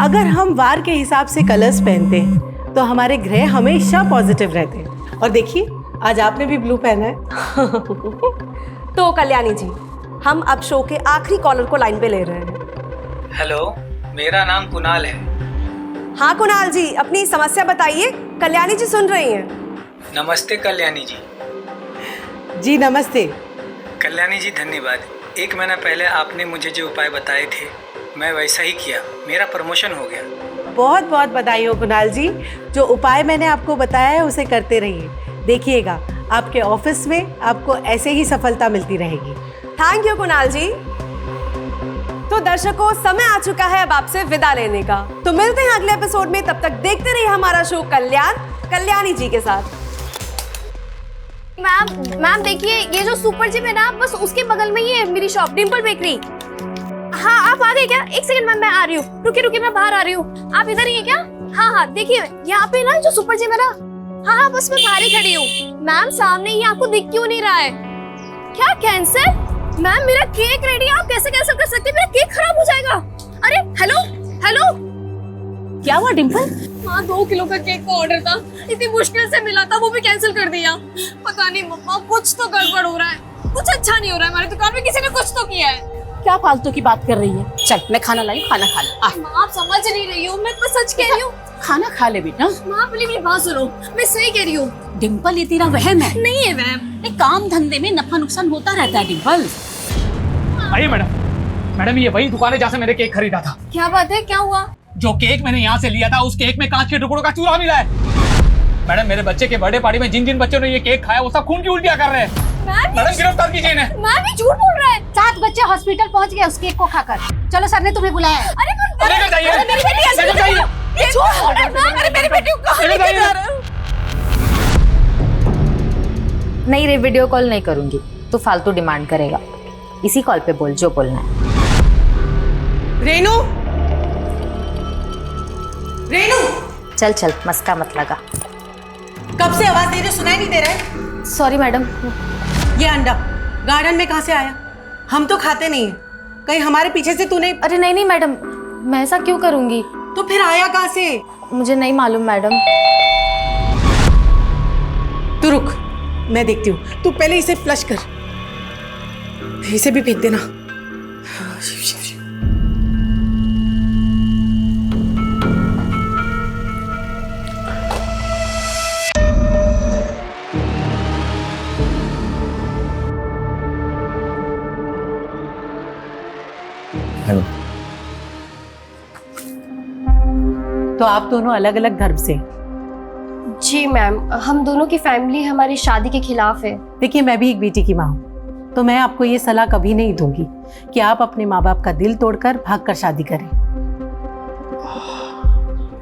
अगर हम वार के हिसाब से कलर्स पहनते हैं तो हमारे ग्रह हमेशा पॉजिटिव रहते हैं। और देखिए, आज आपने भी ब्लू पहना है। तो कल्याणी जी, हम अब शो के आखिरी कॉलर को लाइन पे ले रहे हैं। हेलो, मेरा नाम कुणाल है। हाँ कुणाल जी, अपनी समस्या बताइए, कल्याणी जी सुन रही हैं। नमस्ते कल्याणी जी। जी नमस्ते। कल्याणी जी धन्यवाद। 1 महीना पहले आपने मुझे जो उपाय बताए थे मैं वैसा ही किया, मेरा प्रमोशन हो गया। बहुत बहुत बधाई हो कुणाल जी। जो उपाय मैंने आपको बताया है उसे करते रहिए। देखिएगा आपके ऑफिस में आपको ऐसे ही सफलता मिलती रहेगी। थैंक यू कुणाल जी। तो दर्शकों, समय आ चुका है अब आपसे विदा लेने का। तो मिलते हैं अगले एपिसोड में। तब तक देखते रहिए हमारा शो कल्याण कल्याणी जी के साथ। मैम देखिए, ये जो सुपर जिम है ना, बस उसके बगल में ही है मेरी शॉप, डिम्पल बेकरी। हाँ, आप आ गए क्या? एक सेकंड मैम, मैं आ रही हूँ। रुकिए मैं बाहर आ रही हूँ। आप इधर ही है क्या? हाँ, देखिए यहाँ पे ना जो सुपर जिम है ना, हाँ, बस मैं बाहर ही खड़ी हूँ। मैम सामने ही, आपको दिख क्यों नहीं रहा है? क्या कैंसर? मैम मेरा केक रेडी है, आप कैसे कैंसिल कर सकते हैं? मेरा केक खराब हो जाएगा। अरे हेलो, क्या हुआ डिम्पल? हाँ, 2 किलो का केक का ऑर्डर था, इतनी मुश्किल से मिला था, वो भी कैंसिल कर दिया। पता नहीं मम्मा, कुछ तो गड़बड़ हो रहा है, कुछ अच्छा नहीं हो रहा है। हमारी दुकान में किसी ने कुछ तो किया है। क्या फालतू की बात कर रही है? चल मैं खाना लाई, खाना खा ले। आप समझ नहीं रही हो, मैं तो सच कह रही हूँ। खाना खा ले बेटा। माँ प्लीज मेरी बात सुनो, मैं सही कह रही हूँ। डिम्पल, ये तेरा वहम है। नहीं है वहम। एक काम धंधे में नफा नुकसान होता रहता है डिम्पल। आइए मैडम, ये वही दुकान है जहाँ से मैंने केक खरीदा था। क्या बात है, क्या हुआ? जो केक मैंने यहाँ से लिया था, उस केक में कांच के टुकड़ों का चूरा मिला है। मैडम, मेरे बच्चे के बर्थडे पार्टी में जिन बच्चों ने ये केक खाया वो सब खून की उल्टियां कर रहे हैं। मैडम गिरफ्तार कीजिए इन्हें। मैम ये झूठ बोल रहा है। 7 बच्चे हॉस्पिटल पहुँच गए उस केक को खाकर। चलो, सर ने तुम्हें बुलाया है। अरे लेकर जाइए। मेरी बेटी ऐसे लेकर जाइए। ये झूठ बोल रहा है मैम। अरे मेरी बेटी को कहाँ लेकर जा रहे हो? नहीं रे, वीडियो कॉल नहीं करूंगी, तू फालतू डिमांड करेगा। इसी कॉल पे बोल जो बोलना है। रेनू, चल मस्का मत लगा। कब से आवाज दे रही, सुनाई नहीं दे रहा है? Sorry madam. ये अंडा गार्डन में कहाँ से आया? हम तो खाते नहीं है, कहीं हमारे पीछे से तूने? अरे नहीं मैडम, मैं ऐसा क्यों करूंगी? तो फिर आया कहाँ से? मुझे नहीं मालूम मैडम। तू रुक, मैं देखती हूँ। तू पहले इसे फ्लश कर, इसे भी फेंक देना। हेलो। तो आप दोनों अलग अलग धर्म से? जी मैम, हम दोनों की फैमिली हमारी शादी के खिलाफ है। देखिए, मैं भी एक बेटी की माँ हूँ, तो मैं आपको ये सलाह कभी नहीं दूंगी कि आप अपने माँ बाप का दिल तोड़कर भागकर शादी करें।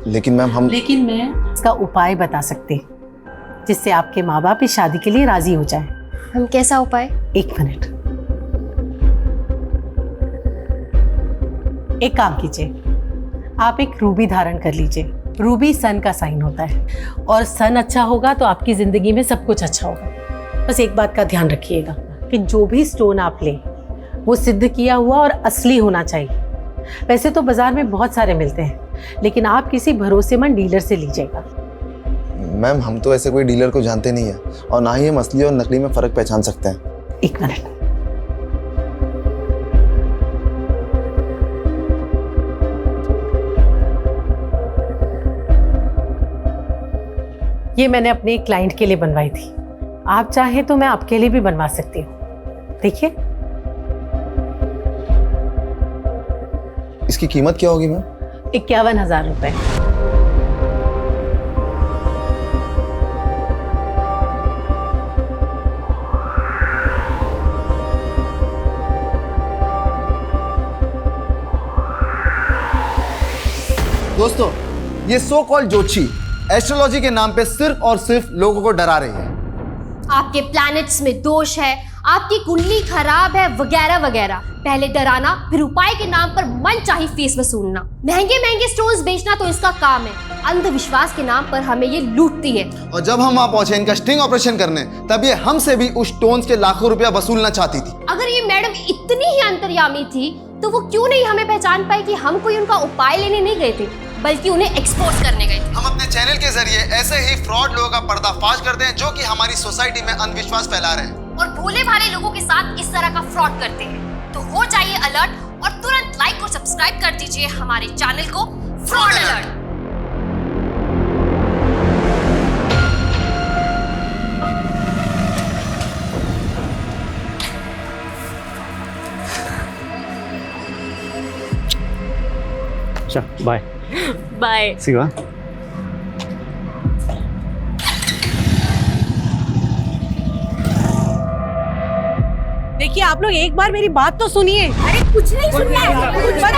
लेकिन मैम लेकिन मैं इसका उपाय बता सकती हूँ जिससे आपके माँ बाप इस शादी के लिए राजी हो जाए। हम कैसा उपाय? 1 मिनट। एक काम कीजिए, आप एक रूबी धारण कर लीजिए। रूबी सन का साइन होता है और सन अच्छा होगा तो आपकी जिंदगी में सब कुछ अच्छा होगा। बस एक बात का ध्यान रखिएगा कि जो भी स्टोन आप लें वो सिद्ध किया हुआ और असली होना चाहिए। वैसे तो बाजार में बहुत सारे मिलते हैं, लेकिन आप किसी भरोसेमंद डीलर से लीजिएगा। मैम हम तो ऐसे कोई डीलर को जानते नहीं है और ना ही हम असली और नकली में फर्क पहचान सकते हैं। 1 मिनट। ये मैंने अपने क्लाइंट के लिए बनवाई थी। आप चाहें तो मैं आपके लिए भी बनवा सकती हूँ। देखिए। इसकी कीमत क्या होगी मैम? 51,000 रुपए। दोस्तों, ये सो कॉल्ड ज्योतिषी एस्ट्रोलॉजी के नाम पे सिर्फ और सिर्फ लोगों को डरा रही है। आपके प्लैनेट्स में दोष है, आपकी कुंडली खराब है, वगैरह वगैरह। पहले डराना, फिर उपाय के नाम पर मनचाही फीस वसूलना, महंगे महंगे स्टोन्स बेचना तो इसका काम है। अंधविश्वास के नाम पर हमें ये लूटती है। और जब हम वहां पहुंचे इनका स्टिंग ऑपरेशन करने, तब ये हमसे भी उस स्टोन्स के लाखों रुपया वसूलना चाहती थी। अगर ये मैडम इतनी ही अंतर्यामी थी तो वो क्यों नहीं हमें पहचान पाई कि हम कोई उनका उपाय लेने नहीं गए थे, बल्कि उन्हें एक्सपोज करने गए थे। हम अपने चैनल के जरिए ऐसे ही फ्रॉड लोगों का पर्दाफाश करते हैं जो कि हमारी सोसाइटी में अंधविश्वास फैला रहे हैं और भोले भाले लोगों के साथ इस तरह का फ्रॉड करते हैं। तो हो जाइए अलर्ट और तुरंत लाइक और सब्सक्राइब कर दीजिए हमारे चैनल को fraud alert. Bye bye. Shiva. देखिए आप लोग एक बार मेरी बात तो सुनिए। अरे कुछ नहीं सुनना है।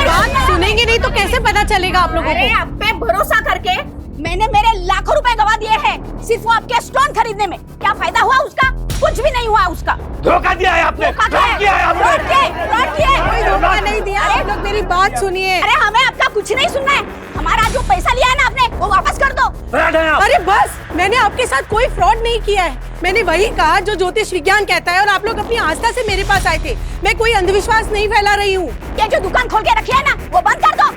बात सुनेंगे नहीं तो कैसे पता चलेगा आप लोगों को? अरे आप पे भरोसा करके मैंने मेरे लाखों रुपए गवा दिए हैं सिर्फ वो आपके स्टोन खरीदने में। क्या फायदा हुआ उसका? कुछ भी नहीं हुआ उसका। धोखा दिया है आपने। फ्रॉड किया है आपने। कोई धोखा नहीं दिया। आप लोग मेरी बात सुनिए। अरे हमें आपका कुछ नहीं सुनना है। हमारा जो पैसा लिया है ना आपने वो वापस कर दो। अरे बस, मैंने आपके साथ कोई फ्रॉड नहीं किया है। मैंने वही कहा जो ज्योतिष विज्ञान कहता है और आप लोग अपनी आस्था से मेरे पास आए थे। मैं कोई अंधविश्वास नहीं फैला रही हूँ। ये जो दुकान खोल के रखी है ना वो बंद कर दो।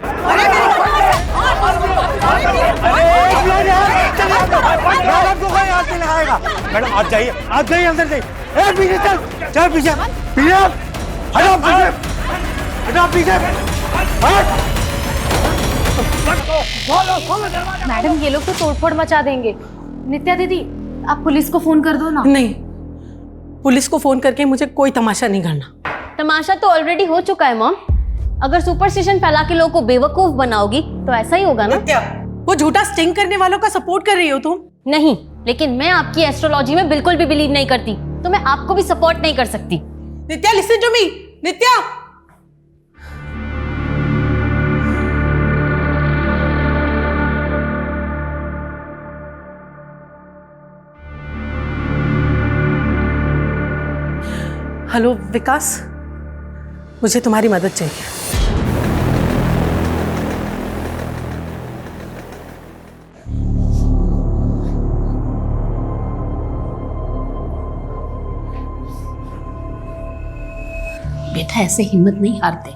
मैडम आप जाइए अंदर जाइए। पीछे चल पीछे हटो पीछे। मैडम ये लोग तो तोड़फोड़ मचा देंगे। नित्या दीदी आप पुलिस को फोन कर दो ना। नहीं, पुलिस को फोन करके मुझे कोई तमाशा नहीं करना। तमाशा तो ऑलरेडी हो चुका है मॉम। अगर सुपरस्टिशन फैला के लोगों को बेवकूफ बनाओगी तो ऐसा ही होगा ना। वो झूठा स्टिंग करने वालों का सपोर्ट कर रही हो तुम? नहीं, लेकिन मैं आपकी एस्ट्रोलॉजी में बिल्कुल भी बिलीव नहीं करती, तो मैं आपको भी सपोर्ट नहीं कर सकती। Nitya listen to me. Nitya hello Vikas, मुझे तुम्हारी मदद चाहिए। बेटा ऐसे हिम्मत नहीं हारते।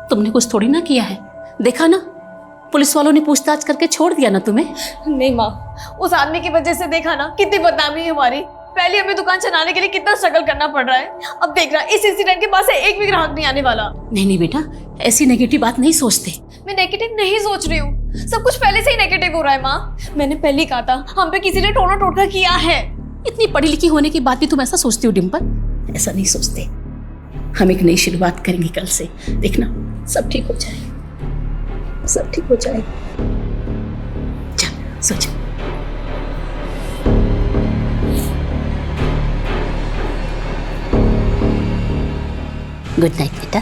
तुमने कुछ थोड़ी ना किया है, देखा ना पुलिस वालों ने पूछताछ करके छोड़ दिया ना तुम्हें। नहीं माँ, उस आदमी की वजह से देखा ना कितनी बदनामी है हमारी। पहले हमें दुकान चलाने के लिए कितना स्ट्रगल करना पड़ रहा है, अब देख रहा इस इंसिडेंट के बाद से एक भी ग्राहक नहीं आने वाला। नहीं नहीं बेटा, ऐसी नेगेटिव बात नहीं सोचते। मैं नेगेटिव नहीं सोच रही हूँ, सब कुछ पहले से ही नेगेटिव हो रहा है माँ। मैंने पहले ही कहा था हम पे किसी ने टोना टोटका किया है। इतनी पढ़ी लिखी होने के बाद भी तुम ऐसा सोचती हो डिम्पल? ऐसा नहीं सोचते। हम एक नई शुरुआत करेंगे कल से, देखना सब ठीक हो जाएगा, सब ठीक हो जाएगा। चल सो जा। गुड नाइट बेटा।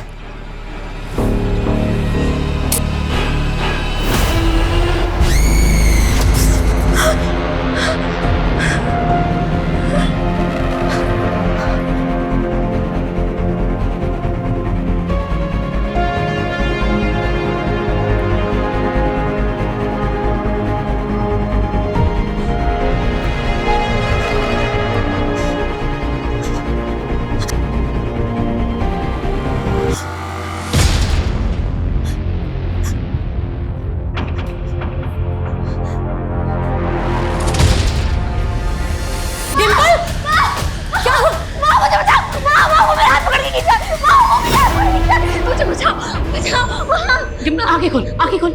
डिम्पल आंखें खोल, आंखें खोल,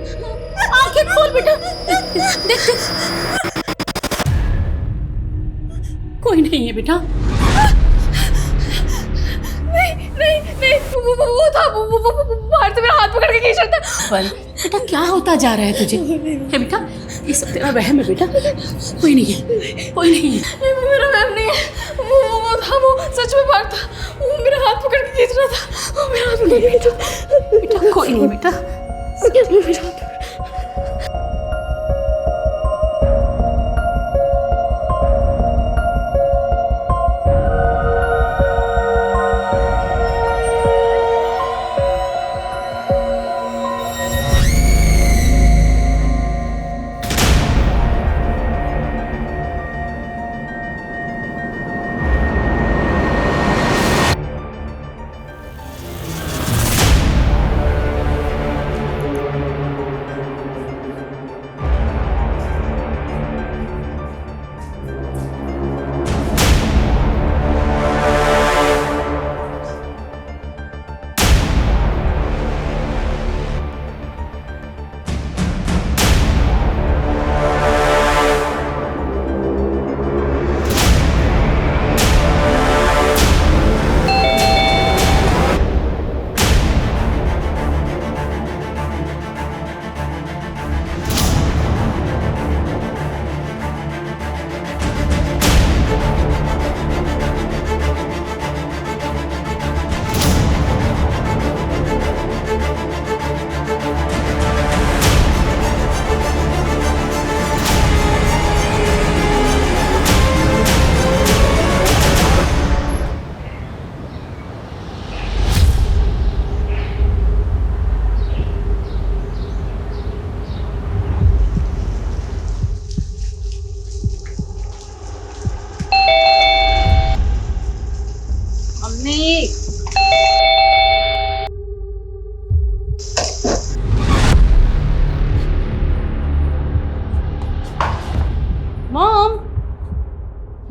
आंखें खोल बेटा। देख देख, कोई नहीं है बेटा। नहीं, वो था, वो बाहर से मेरा हाथ पकड़ के खींच रहा था। बेटा क्या होता जा रहा है तुझे? है बेटा, ये सब तेरा वहम है बेटा। कोई नहीं है, कोई नहीं है। नहीं, वो मेरा वहम नहीं है। वो था, वो सच में बाहर था। वो मेरा हाथ पकड़ के खींच रहा था। वो मेरा हाथ पकड़ के खींच रहा था। बेटा कोई नहीं बेटा। मेरा हाथ।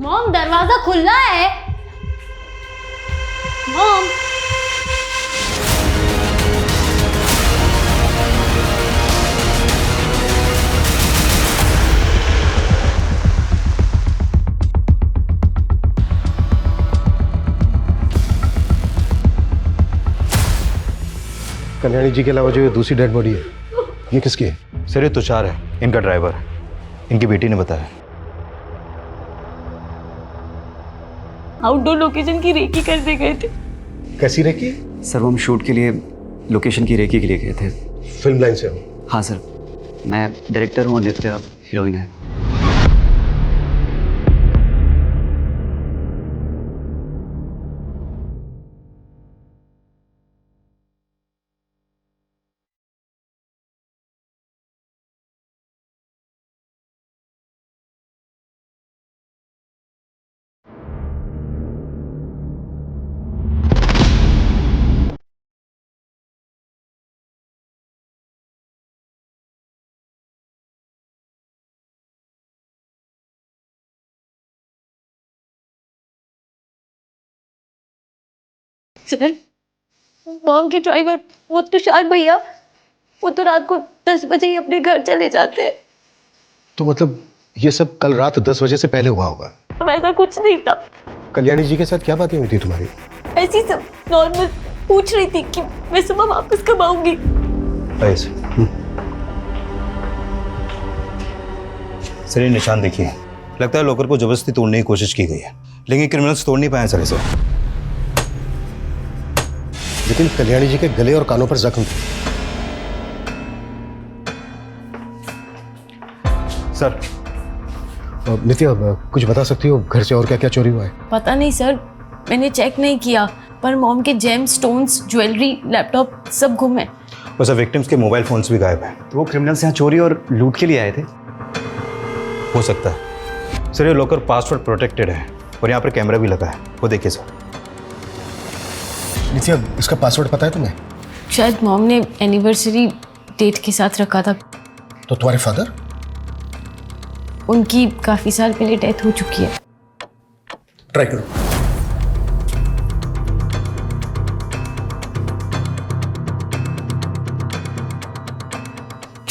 मॉम दरवाजा खुला है। मॉम कल्याणी जी के अलावा जो ये दूसरी डेड बॉडी है, ये किसकी है? सर ये तुषार है, इनका ड्राइवर है। इनकी बेटी ने बताया। आउटडोर लोकेशन की रेकी करने गए थे। कैसी रेकी? सर वो हम शूट के लिए लोकेशन की रेकी के लिए गए थे। फिल्म लाइन से हो? हाँ सर, मैं डायरेक्टर हूँ, नित्या हीरोइन है। सर, मॉम के ड्राइवर वो तुषार भैया, वो तो रात को 10 बजे ही अपने घर चले जाते हैं। तो मतलब ये सब कल रात 10 बजे से पहले हुआ होगा? ऐसा कुछ नहीं था। कल्याणी जी के साथ क्या बातें हुई थी तुम्हारी? ऐसी सब नॉर्मल पूछ रही थी कि मैं सुबह वापस कब आऊंगी। ऐसे सर ये निशान देखिए, लगता है लॉकर को जबरदस्ती तोड़ने की कोशिश की गई है, लेकिन क्रिमिनल्स तोड़ नहीं पाए सर इसे। लेकिन कल्याणी जी के गले और कानों पर जख्म थे। सर नित्या कुछ बता सकती हो घर से और क्या क्या चोरी हुआ है? पता नहीं सर, मैंने चेक नहीं किया, पर मॉम के जेम स्टोन्स, ज्वेलरी, लैपटॉप सब गुम है। और सर विक्टिम्स के मोबाइल फोन्स भी गायब हैं। तो वो क्रिमिनल्स यहाँ चोरी और लूट के लिए आए थे? हो सकता है सर, ये लॉकर पासवर्ड प्रोटेक्टेड है और यहाँ पर कैमरा भी लगा है, वो देखिए सर। नित्या इसका पासवर्ड पता है तुम्हें? शायद मॉम ने एनिवर्सरी डेट के साथ रखा था। तो तुम्हारे फादर? उनकी काफी साल पहले डेथ हो चुकी है। ट्राई करो।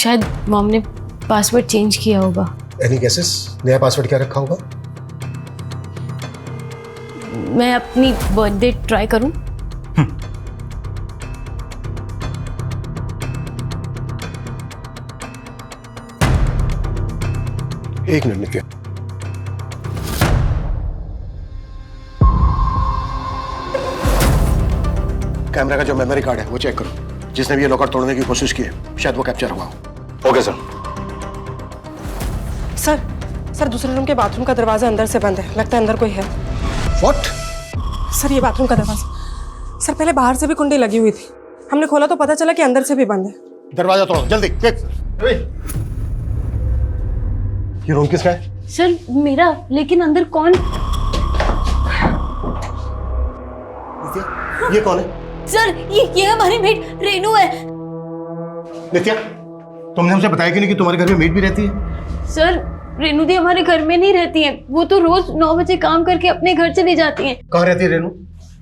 शायद मॉम ने पासवर्ड चेंज किया होगा। Any guesses? नया पासवर्ड क्या रखा होगा? मैं अपनी बर्थडे ट्राई करूं? एक मिनट नित्या। कैमरा का जो मेमोरी कार्ड है वो चेक करो। जिसने भी ये लॉकर तोड़ने की कोशिश की है शायद वो कैप्चर हुआ हो। Okay sir. सर दूसरे रूम के बाथरूम का दरवाजा अंदर से बंद है, लगता है अंदर कोई है। व्हाट? सर ये बाथरूम का दरवाजा, सर पहले बाहर से भी कुंडी लगी हुई थी, हमने खोला तो पता चला कि अंदर से भी बंद है। दरवाजा तोड़ो जल्दी, क्विक। ये रूम किसका है? सर मेरा, लेकिन अंदर कौन? ये कौन है? सर ये हमारी मेड रेनू है। नित्या, तुमने हमसे बताया कि नहीं कि तुम्हारे घर में मेड भी रहती है? सर रेनू दी हमारे घर में नहीं रहती है, वो तो रोज 9 बजे काम करके अपने घर चली जाती हैं। कहाँ रहती है रेनू?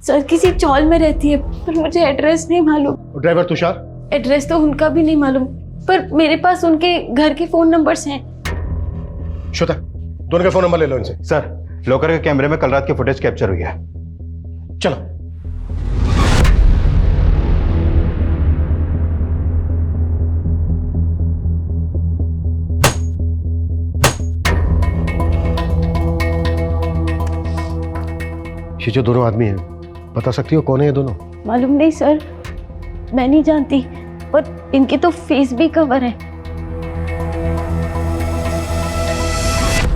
सर किसी चौल में रहती है, पर मुझे एड्रेस नहीं मालूम। ड्राइवर तुषार? एड्रेस तो उनका भी नहीं मालूम, पर मेरे पास उनके घर के फोन नंबर्स हैं। श्वेता, दोनों के फोन नंबर ले लो इनसे। सर लॉकर के कैमरे में कल रात की फुटेज कैप्चर हुई है। चलो। ये जो दोनों आदमी हैं, बता सकती हो कौन है ये दोनों? मालूम नहीं सर, मैं नहीं जानती, और इनके तो फेस भी कवर है।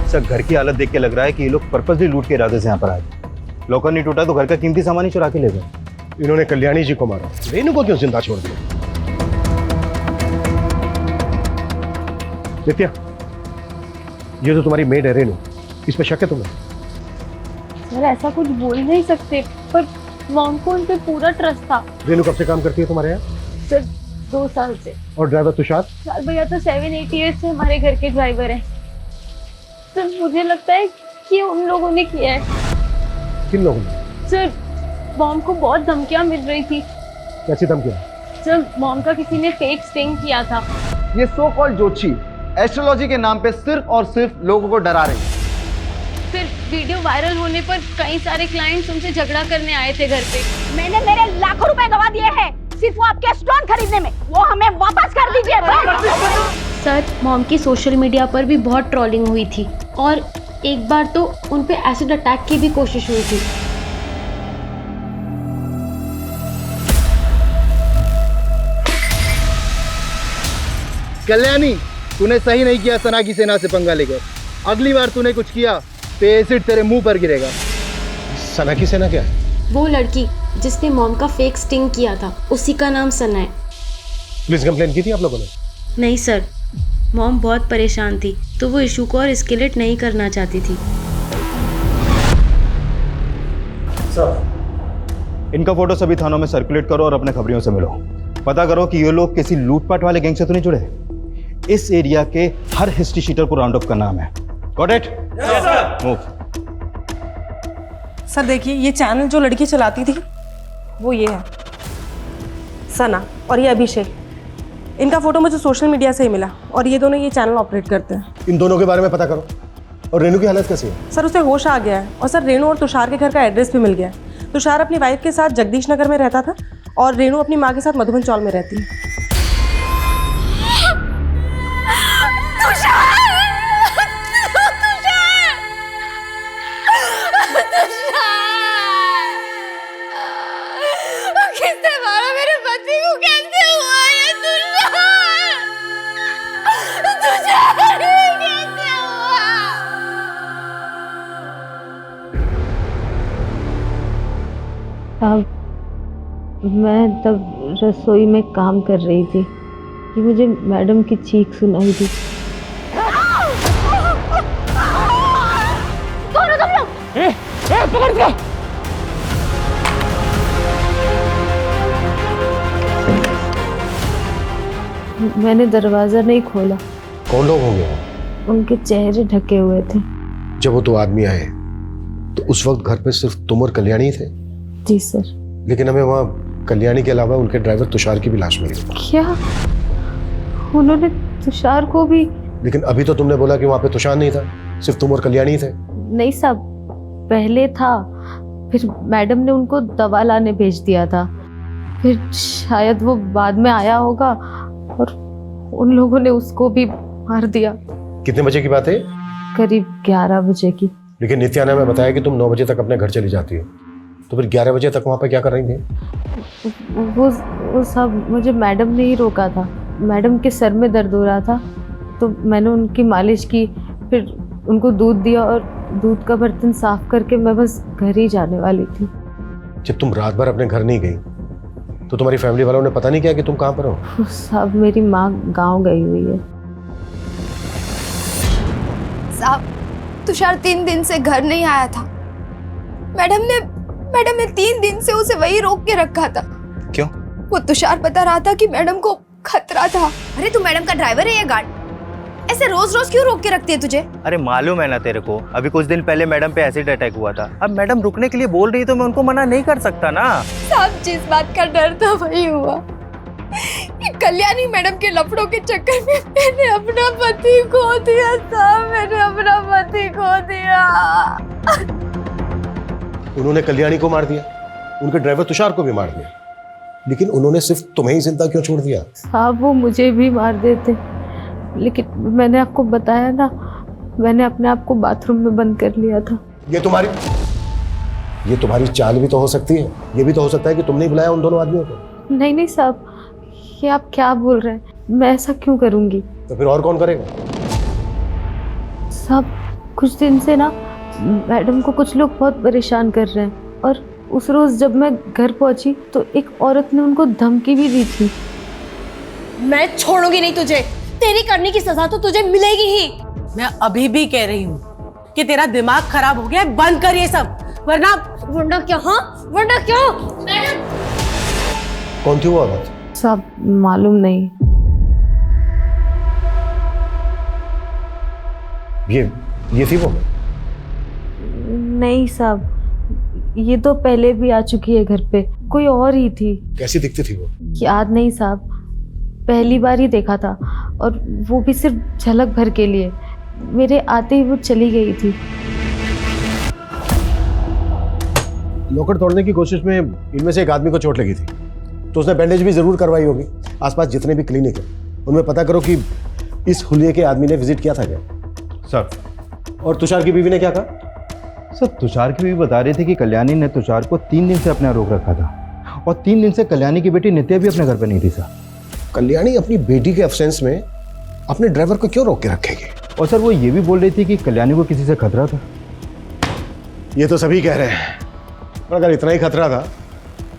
सर घर की हालत देख के लग रहा है कि ये लोग पर्पसली लूट के इरादे से यहाँ पर आए। लॉकर नहीं टूटा तो घर का कीमती सामान ही चुरा के ले गए। इन्होंने कल्याणी जी को मारा, रेनू को क्यों जिंदा छोड़ दिया? नित्या, ये तो तुम्हारी मेड है रेनू, इस पे शक है तुम्हें? सर ऐसा कुछ बोल नहीं सकते, पर मॉम को उन पे पूरा ट्रस्ट था। रेनू कब से काम करती है तुम्हारे यहाँ? सर 2 साल से। और ड्राइवर तुषार? सर भैया तो 7-8 ईयर्स से हमारे घर के ड्राइवर हैं। सर मुझे लगता है कि उन लोगों ने किया है। किन लोगों ने? सर मॉम को बहुत धमकियां मिल रही थी। कैसी धमकियां? सर मॉम का किसी ने फेक स्टिंग किया था। ये सो कॉल्ड ज्योतिषी एस्ट्रोलॉजी के नाम पे सिर्फ और सिर्फ लोगों को डरा रही है। फिर वीडियो वायरल होने पर कई सारे क्लाइंट्स उनसे झगड़ा करने आए थे घर पे। मैंने मेरे लाखों रुपए गवा दिए हैं सिर्फ वो आपके स्टोन खरीदने में, वो हमें वापस कर दीजिए। सर मॉम की सोशल मीडिया पर भी बहुत ट्रोलिंग हुई थी, और एक बार तो उन पे एसिड अटैक की भी कोशिश हुई थी। कल्याणी, तूने सही नहीं किया सना की सेना से पंगा लेकर। अगली बार तूने कुछ किया तो एसिड तेरे मुंह पर गिरेगा। सना की सेना क्या है? वो लड़की जिसने मॉम का फेक स्टिंग किया था, उसी का नाम सना है। पुलिस कंप्लेन की थी आप लोगों ने? नहीं सर, मॉम बहुत परेशान थी तो वो इशू को और एस्केलेट नहीं करना चाहती थी। सर इनका फोटो सभी थानों में सर्कुलेट करो और अपने खबरियों से मिलो। पता करो कि ये लोग किसी लूटपाट वाले गैंग से तो नहीं जुड़े। इस एरिया के हर हिस्ट्री शीटर को राउंड अप करना है। Got it? Yes sir. Move. Sir देखिए, ये चैनल जो लड़की चलाती थी वो ये है, सना, और ये अभिषेक। इनका फोटो मुझे सोशल मीडिया से ही मिला, और ये दोनों ये चैनल ऑपरेट करते हैं। इन दोनों के बारे में पता करो। और रेनू की हालत कैसी है? सर उसे होश आ गया है, और सर रेनू और तुषार के घर का एड्रेस भी मिल गया है। तुषार अपनी वाइफ के साथ जगदीश नगर में रहता था, और रेनू अपनी माँ के साथ मधुबन चौल में रहती है। किसने मारा मेरे पति को? कैसे हुआ ये? तुषार कैसे हुआ? मैं तब रसोई में काम कर रही थी कि मुझे मैडम की चीख सुनाई दी। कौन हो तुम लोग? पकड़ के। मैंने दरवाजा नहीं खोला। कौन लोग होंगे? उनके चेहरे ढके हुए थे। जब वो 2 आदमी आए तो उस वक्त घर पे सिर्फ तुम और कल्याणी थे? जी सर। लेकिन हमें वहाँ कल्याणी के अलावा उनके ड्राइवर तुषार की भी लाश मिली। क्या? उन्होंने तुषार को भी। लेकिन अभी तो तुमने बोला कि वहां पे तुषार नहीं था, सिर्फ तुम और कल्याणी थे। नहीं साहब, पहले था, फिर मैडम ने उनको दवा लाने भेज दिया था, फिर शायद वो बाद में आया होगा और उन लोगों ने उसको भी मार दिया। कितने बजे की बात है? करीब 11 बजे की। लेकिन नित्या ने हमें बताया कि तुम 9 बजे तक अपने घर चली जाती हो, तो फिर 11 बजे तक वहां पे क्या कर रही थी? वो सब मुझे मैडम ने ही रोका था। मैडम के सर में दर्द हो रहा था तो मैंने उनकी मालिश की, फिर उनको दूध दिया और दूध का बर्तन साफ करके मैं बस घर ही जाने वाली थी। जब तुम रात भर अपने घर नहीं गई तो तुम्हारी फैमिली वालों ने पता नहीं किया कि तुम कहाँ पर हो? साहब मेरी माँ गांव गई हुई है। साहब तुषार 3 दिन से घर नहीं आया था। मैडम ने 3 दिन से उसे वही रोक के रखा था। क्यों? वो तुषार बता रहा था कि मैडम को खतरा था। अरे तू मैडम का ड्राइवर है या गार्ड? ऐसे रोज रोज क्यों रोक के रखती है तुझे? अरे मालूम है ना तेरे को, अभी कुछ दिन पहले मैडम पे एसिड अटैक हुआ था। अब मैडम रुकने के लिए बोल रही तो मैं उनको मना नहीं कर सकता ना। साहब जिस बात का डर था वही हुआ। ये कल्याणी मैडम के लफड़ों के चक्कर में मैंने अपना पति खो दिया। साहब मैंने अपना पति खो दिया। उन्होंने कल्याणी को मार दिया, उनके ड्राइवर तुषार को भी मार दिया, लेकिन उन्होंने सिर्फ तुम्हें ही जिंदा क्यों छोड़ दिया? साहब वो मुझे भी मार देते, लेकिन मैंने आपको बताया ना, मैंने अपने आप को बाथरूम में बंद कर लिया था। ये तुम्हारी चाल भी तो हो सकती है। ये भी तो हो सकता है कि तुमने ही बुलाया उन दोनों आदमियों को। नहीं साहब, ये आप क्या बोल रहे हैं? मैं ऐसा क्यों करूंगी? तो फिर और कौन करेगा? साहब कुछ दिन से ना मैडम को कुछ लोग बहुत परेशान कर रहे हैं, और उस रोज जब मैं घर पहुंची तो एक औरत ने उनको धमकी भी दी थी। मैं छोड़ूंगी नहीं तुझे, तेरी करने की सजा तो तुझे मिलेगी ही। मैं अभी भी कह रही हूँ कि तेरा दिमाग खराब हो गया है, बंद कर ये सब, वरना क्या? हाँ वरना क्या? मैडम कौन थी वो औरत? साहब मालूम नहीं। ये थी वो? नहीं साहब, ये तो पहले भी आ चुकी है घर पे, कोई और ही थी। कैसी दिखती थी वो? याद नहीं साहब, पहली बार ही देखा था, और वो भी सिर्फ झलक भर के लिए। मेरे आते ही वो चली गई थी। लॉकर तोड़ने की कोशिश में इनमें से एक आदमी को चोट लगी थी, तो उसने बैंडेज भी जरूर करवाई होगी। आसपास जितने भी क्लिनिक है उनमें पता करो कि इस हुलिये के आदमी ने विजिट किया था क्या? सर। और तुषार की बीवी ने क्या कहा? सर तुषार की बीवी बता रही थी कि कल्याणी ने तुषार को 3 दिन से अपने यहाँ रोक रखा था, और 3 दिन से कल्याणी की बेटी नित्या भी अपने घर पर नहीं थी। सर कल्याणी अपनी बेटी के एब्सेंस में अपने ड्राइवर को क्यों रोक के रखेगी? और सर वो ये भी बोल रही थी कि कल्याणी को किसी से खतरा था। ये तो सभी कह रहे हैं, पर अगर इतना ही खतरा था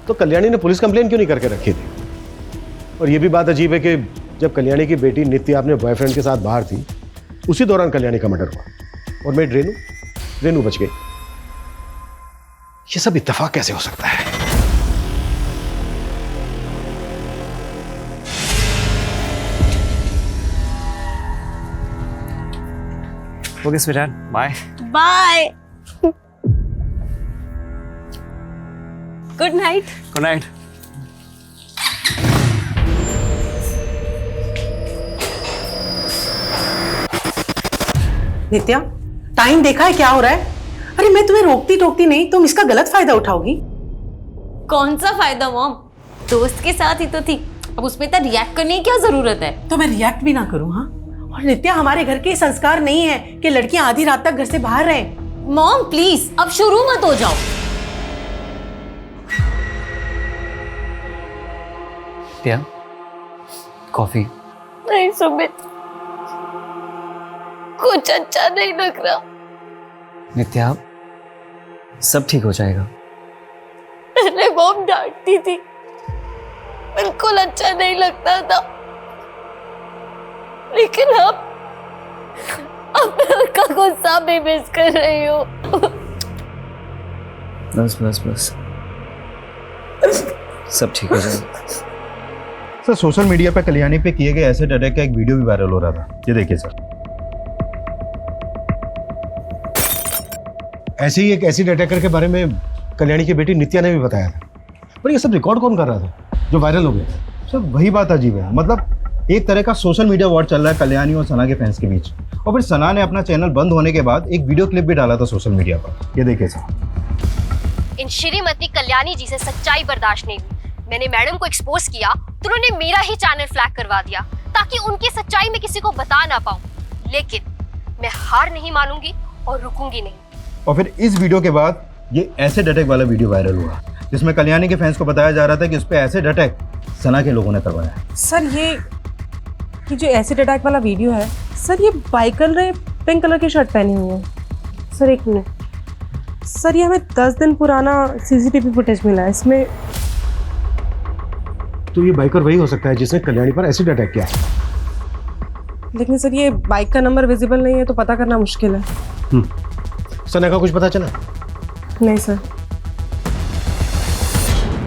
तो कल्याणी ने पुलिस कंप्लेन क्यों नहीं करके रखी थी? और ये भी बात अजीब है कि जब कल्याणी की बेटी नित्या अपने बॉयफ्रेंड के साथ बाहर थी, उसी दौरान कल्याणी का मर्डर हुआ और मेड रेनू बच गई। ये सब इत्तेफाक कैसे हो सकता है? Okay sweetheart, bye. Bye. Good night. Good night. Nitya, time देखा है क्या हो रहा है? अरे मैं तुम्हें रोकती टोकती नहीं, तुम इसका गलत फायदा उठाओगी। कौन सा फायदा मॉम? दोस्त के साथ ही तो थी, अब उसमें तो रिएक्ट करने की क्या जरूरत है? तो मैं रिएक्ट भी ना करूं? हाँ, और नित्या हमारे घर के संस्कार नहीं है कि लड़कियां आधी रात तक घर से बाहर रहें। मॉम प्लीज अब शुरू मत हो जाओ। क्या? कॉफी? नहीं सुमित, कुछ अच्छा नहीं लग रहा। नित्या सब ठीक हो जाएगा। पहले मॉम डांटती थी, बिल्कुल अच्छा नहीं लगता था, लेकिन अब मैं उनका गुस्सा भी मिस कर रही हूँ। बस बस बस, सब ठीक हो जाएगा। सर सोशल मीडिया पे कल्याणी पे किए गए एसिड अटैक का एक वीडियो भी वायरल हो रहा था, ये देखिए सर। ऐसे ही एक एसिड अटैकर के बारे में कल्याणी की बेटी नित्या ने भी बताया था, पर ये सब रिकॉर्ड कौन कर रहा था जो वायरल हो गया? सर वही बात अजीब है, मतलब एक तरह का सोशल मीडिया वॉर चल रहा है कल्याणी और सना के फैंस के बीच। और फिर सना ने अपना चैनल बंद होने के बाद एक वीडियो क्लिप भी डाला था सोशल मीडिया पर। ये देखिए सर। इन श्रीमती कल्याणी जी से सच्चाई बर्दाश्त नहीं हुई। मैंने मैडम को एक्सपोज किया तो उन्होंने मेरा ही चैनल फ्लैग करवा दिया ताकि उनकी सच्चाई मैं किसी को बता ना पाऊं। लेकिन मैं हार नहीं मानूंगी और रुकूंगी नहीं। और फिर इस वीडियो के बाद ये एसिड अटैक वाला वीडियो वायरल हुआ जिसमें कल्याणी के फैंस को बताया जा रहा था कि उस पर एसिड अटैक सना के लोगों ने करवाया। सर ये जो एसिड अटैक वाला वीडियो है सर, ये बाइकर ने पिंक कलर की शर्ट पहनी हुई है। सर एक मिनट सर, ये हमें 10 दिन पुराना सीसीटीवी फुटेज मिला है इसमें। तो ये बाइकर वही हो सकता है जिसने कल्याणी पर एसिड अटैक किया। लेकिन सर ये बाइक का नंबर विजिबल नहीं है तो पता करना मुश्किल है। सना का कुछ पता चला? नहीं सर।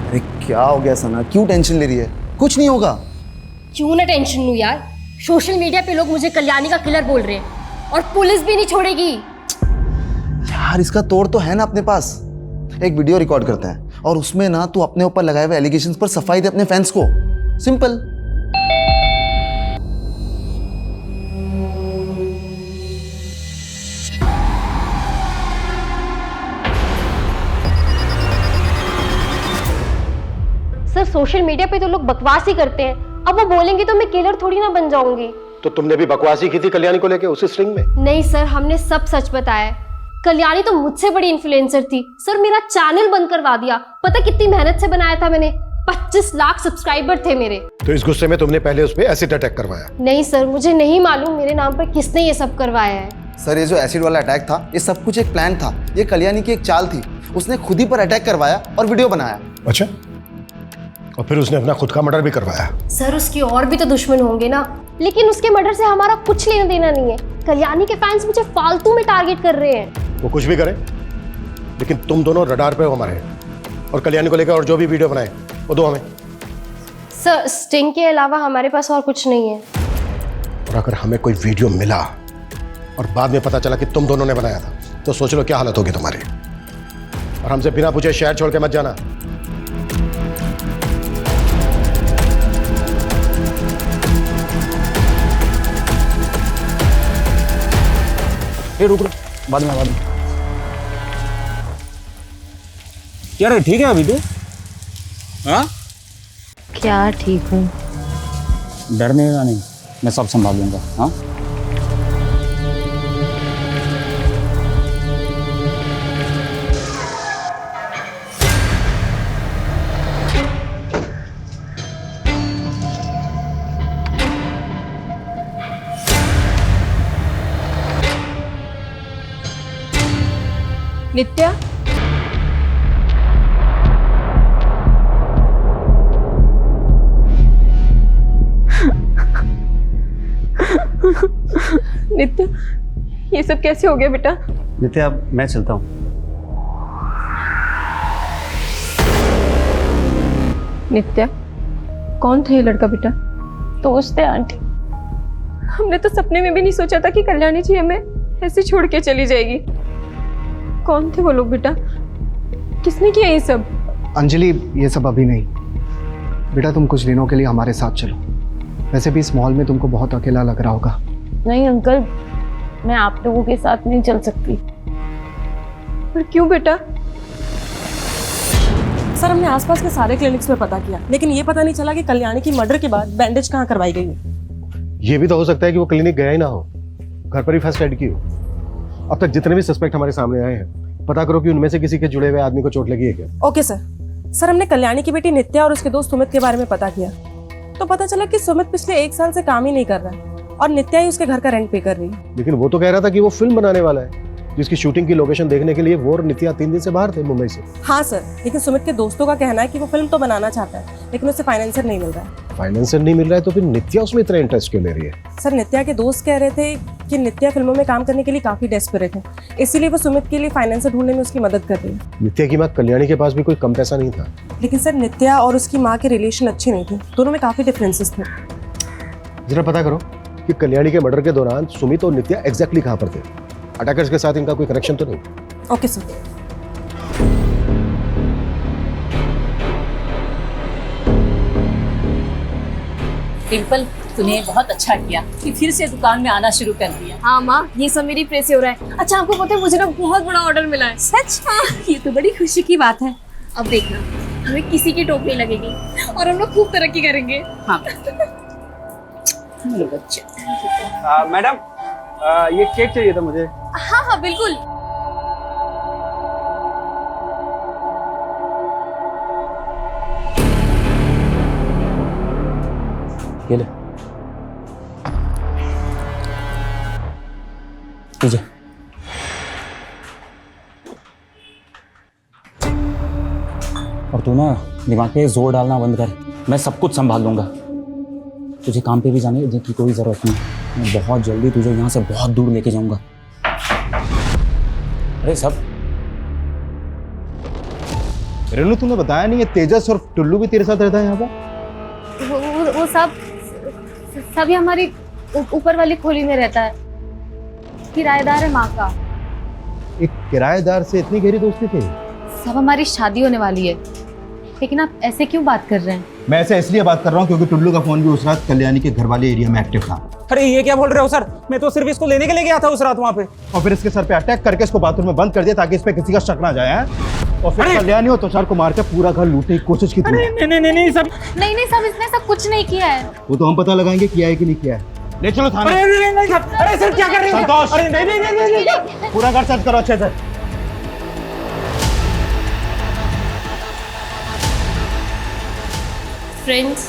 अरे क्या हो गया सना, क्यों टेंशन ले रही है? कुछ नहीं होगा। क्यों ना टेंशन लूं यार, सोशल मीडिया पे लोग मुझे कल्याणी का किलर बोल रहे हैं और पुलिस भी नहीं छोड़ेगी। यार इसका तोड़ तो है ना अपने पास। एक वीडियो रिकॉर्ड करते हैं और उसमें ना तू अपने ऊपर लगाए हुए एलिगेशंस पर सफाई दे अपने फैंस को। सिंपल। सर सोशल मीडिया पे तो लोग बकवास ही करते हैं, अब वो बोलेंगे तो मैं किलर थोड़ी ना बन जाऊंगी। तो तुमने भी बकवासी की थी कल्याणी को लेके उसी स्ट्रिंग में? नहीं सर, हमने सब सच बताया। कल्याणी तो मुझसे बड़ी इन्फ्लुएंसर थी सर, मेरा चैनल बंद करवा दिया। पता कितनी मेहनत से बनाया था मैंने, 25 लाख सब्सक्राइबर थे मेरे। तो इस गुस्से में तुमने पहले उस पे एसिड अटैक करवाया? नहीं सर, मुझे नहीं मालूम मेरे नाम पर किसने ये सब करवाया है। सर ये जो एसिड वाला अटैक था ये सब कुछ एक प्लान था। ये कल्याणी की एक चाल थी। उसने खुद ही पर अटैक करवाया और वीडियो बनाया। अच्छा, और फिर उसने अपना खुद का मर्डर भी करवाया? सर उसके और भी तो दुश्मन होंगे ना, लेकिन उसके मर्डर से हमारा कुछ लेना देना नहीं है। कल्याणी के फैंस मुझे फालतू में टारगेट कर रहे हैं। वो कुछ भी करे, लेकिन तुम दोनों रडार पे हो हमारे। और कल्याणी को लेकर और जो भी वीडियो बनाए वो दो हमें। सर स्टिंग के अलावा हमारे पास और कुछ नहीं है। और अगर हमें कोई वीडियो मिला और बाद में पता चला कि तुम दोनों ने बनाया था तो सोच लो क्या हालत होगी तुम्हारी। और हमसे बिना पूछे शहर छोड़ के मत जाना। ये रुक बाद में यार ठीक है अभी तो? हाँ क्या ठीक हूँ? डरने का नहीं, मैं सब संभाल लूंगा। हाँ नित्या, नित्या ये सब कैसे हो गया बेटा? नित्या मैं चलता हूँ। नित्या कौन था ये लड़का बेटा? दोस्त है आंटी। हमने तो सपने में भी नहीं सोचा था कि कल्याणी जी हमें ऐसे छोड़ के चली जाएगी। कौन थे वो लोग बेटा? किसने किया ये सब? अंजलि ये सब अभी नहीं बेटा, तुम कुछ दिनों के लिए हमारे साथ चलो। वैसे भी इस मॉल में तुमको बहुत अकेला लग रहा होगा। नहीं अंकल, मैं आप लोगों के साथ नहीं चल सकती। पर क्यों बेटा? सर हमने आसपास के सारे क्लिनिक्स में पता किया, लेकिन ये पता नहीं चला कि कल्याणी की मर्डर के बाद बैंडेज कहाँ करवाई गई है। ये भी तो हो सकता है कि वो क्लिनिक गया ही ना हो, घर पर ही फर्स्ट एड की हो। अब तक जितने भी सस्पेक्ट हमारे सामने आए हैं, पता करो कि उनमें से किसी के जुड़े हुए आदमी को चोट लगी है क्या। Okay sir. सर हमने कल्याणी की बेटी नित्या और उसके दोस्त सुमित के बारे में पता किया, तो पता चला कि सुमित पिछले 1 साल से काम ही नहीं कर रहा है और नित्या ही उसके घर का रेंट पे कर रही है। लेकिन वो तो कह रहा था कि वो फिल्म बनाने वाला है, जिसकी शूटिंग की लोकेशन देखने के लिए वो और नित्या 3 दिन से बाहर थे मुंबई से। हाँ सर, लेकिन सुमित के दोस्तों का कहना है कि वो फिल्म तो बनाना चाहता है, लेकिन उसे फाइनेंसर नहीं मिल रहा है। फाइनेंसर नहीं मिल रहा है तो फिर नित्या उसमें इतना इंटरेस्ट क्यों ले रही है? सर नित्या के दोस्त कह रहे थे कि नित्या फिल्मों में काम करने के लिए काफी डेस्परेट है, इसीलिए वो सुमित के लिए फाइनेंसर ढूंढने में उसकी मदद कर रही है। नित्या की माँ कल्याणी के पास भी कोई कम पैसा नहीं था। लेकिन सर नित्या और उसकी माँ के रिलेशन अच्छे नहीं थे, दोनों में काफी डिफरेंसेस थे। जरा पता करो कि कल्याणी के मर्डर के दौरान सुमित और नित्या एग्जैक्टली कहाँ पर थे। अटैकर्स के साथ इनका कोई कनेक्शन तो नहीं? Okay sir. डिम्पल, तूने बहुत अच्छा किया कि फिर से दुकान में आना शुरू कर दिया। हाँ माँ, ये सब मेरी प्रेस से हो रहा है। अच्छा आपको पता है मुझे ना बहुत बड़ा ऑर्डर मिला है। सच? ये तो बड़ी खुशी की बात है। अब देखना, हमें किसी की टोप नहीं लगेगी और हम लोग खूब तरक्की करेंगे। हाँ मेरे बच्चे। मैडम, ये केक चाहिए था मुझे। हाँ हाँ बिल्कुल। ये ले, तुझे। और तू ना दिमाग पे जोर डालना बंद कर, मैं सब कुछ संभाल लूंगा। तुझे काम पे भी जाने की कोई जरूरत नहीं, मैं बहुत जल्दी तुझे यहाँ से बहुत दूर लेके जाऊंगा। अरे सब रेनू, तूने बताया नहीं, ये तेजस और टुल्लू भी तेरे साथ रहता है यहाँ पर? वो सब ही हमारी ऊपर वाली खोली में रहता है। किराएदार है माँ का। एक किराएदार से इतनी गहरी दोस्ती थी? सब हमारी शादी होने वाली है, लेकिन आप ऐसे क्यों बात कर रहे हैं? मैं ऐसे इसलिए बात कर रहा हूँ क्योंकि टुल्लू का फोन भी उस रात कल्याणी के घर वाले एरिया में एक्टिव था। अरे ये क्या बोल रहे हो सर? मैं तो सिर्फ इसको लेने के लिए गया था उस रात वहाँ पे। और फिर इसके सर पे अटैक करके इसको बाथरूम में बंद कर दिया ताकि इस पे किसी का शक ना जाए हैं? और फिर कल्याणी और तुषार को मार के पूरा घर लूटने की कोशिश की थी। नहीं सब इसने सब कुछ नहीं किया है। वो तो हम पता लगाएंगे किया है कि नहीं किया है। ले चलो थाने। अरे सर क्या कर रहे हो? संतोष! अरे नहीं। पूरा घर सर्च करो अच्छे से। फ्रेंड्स,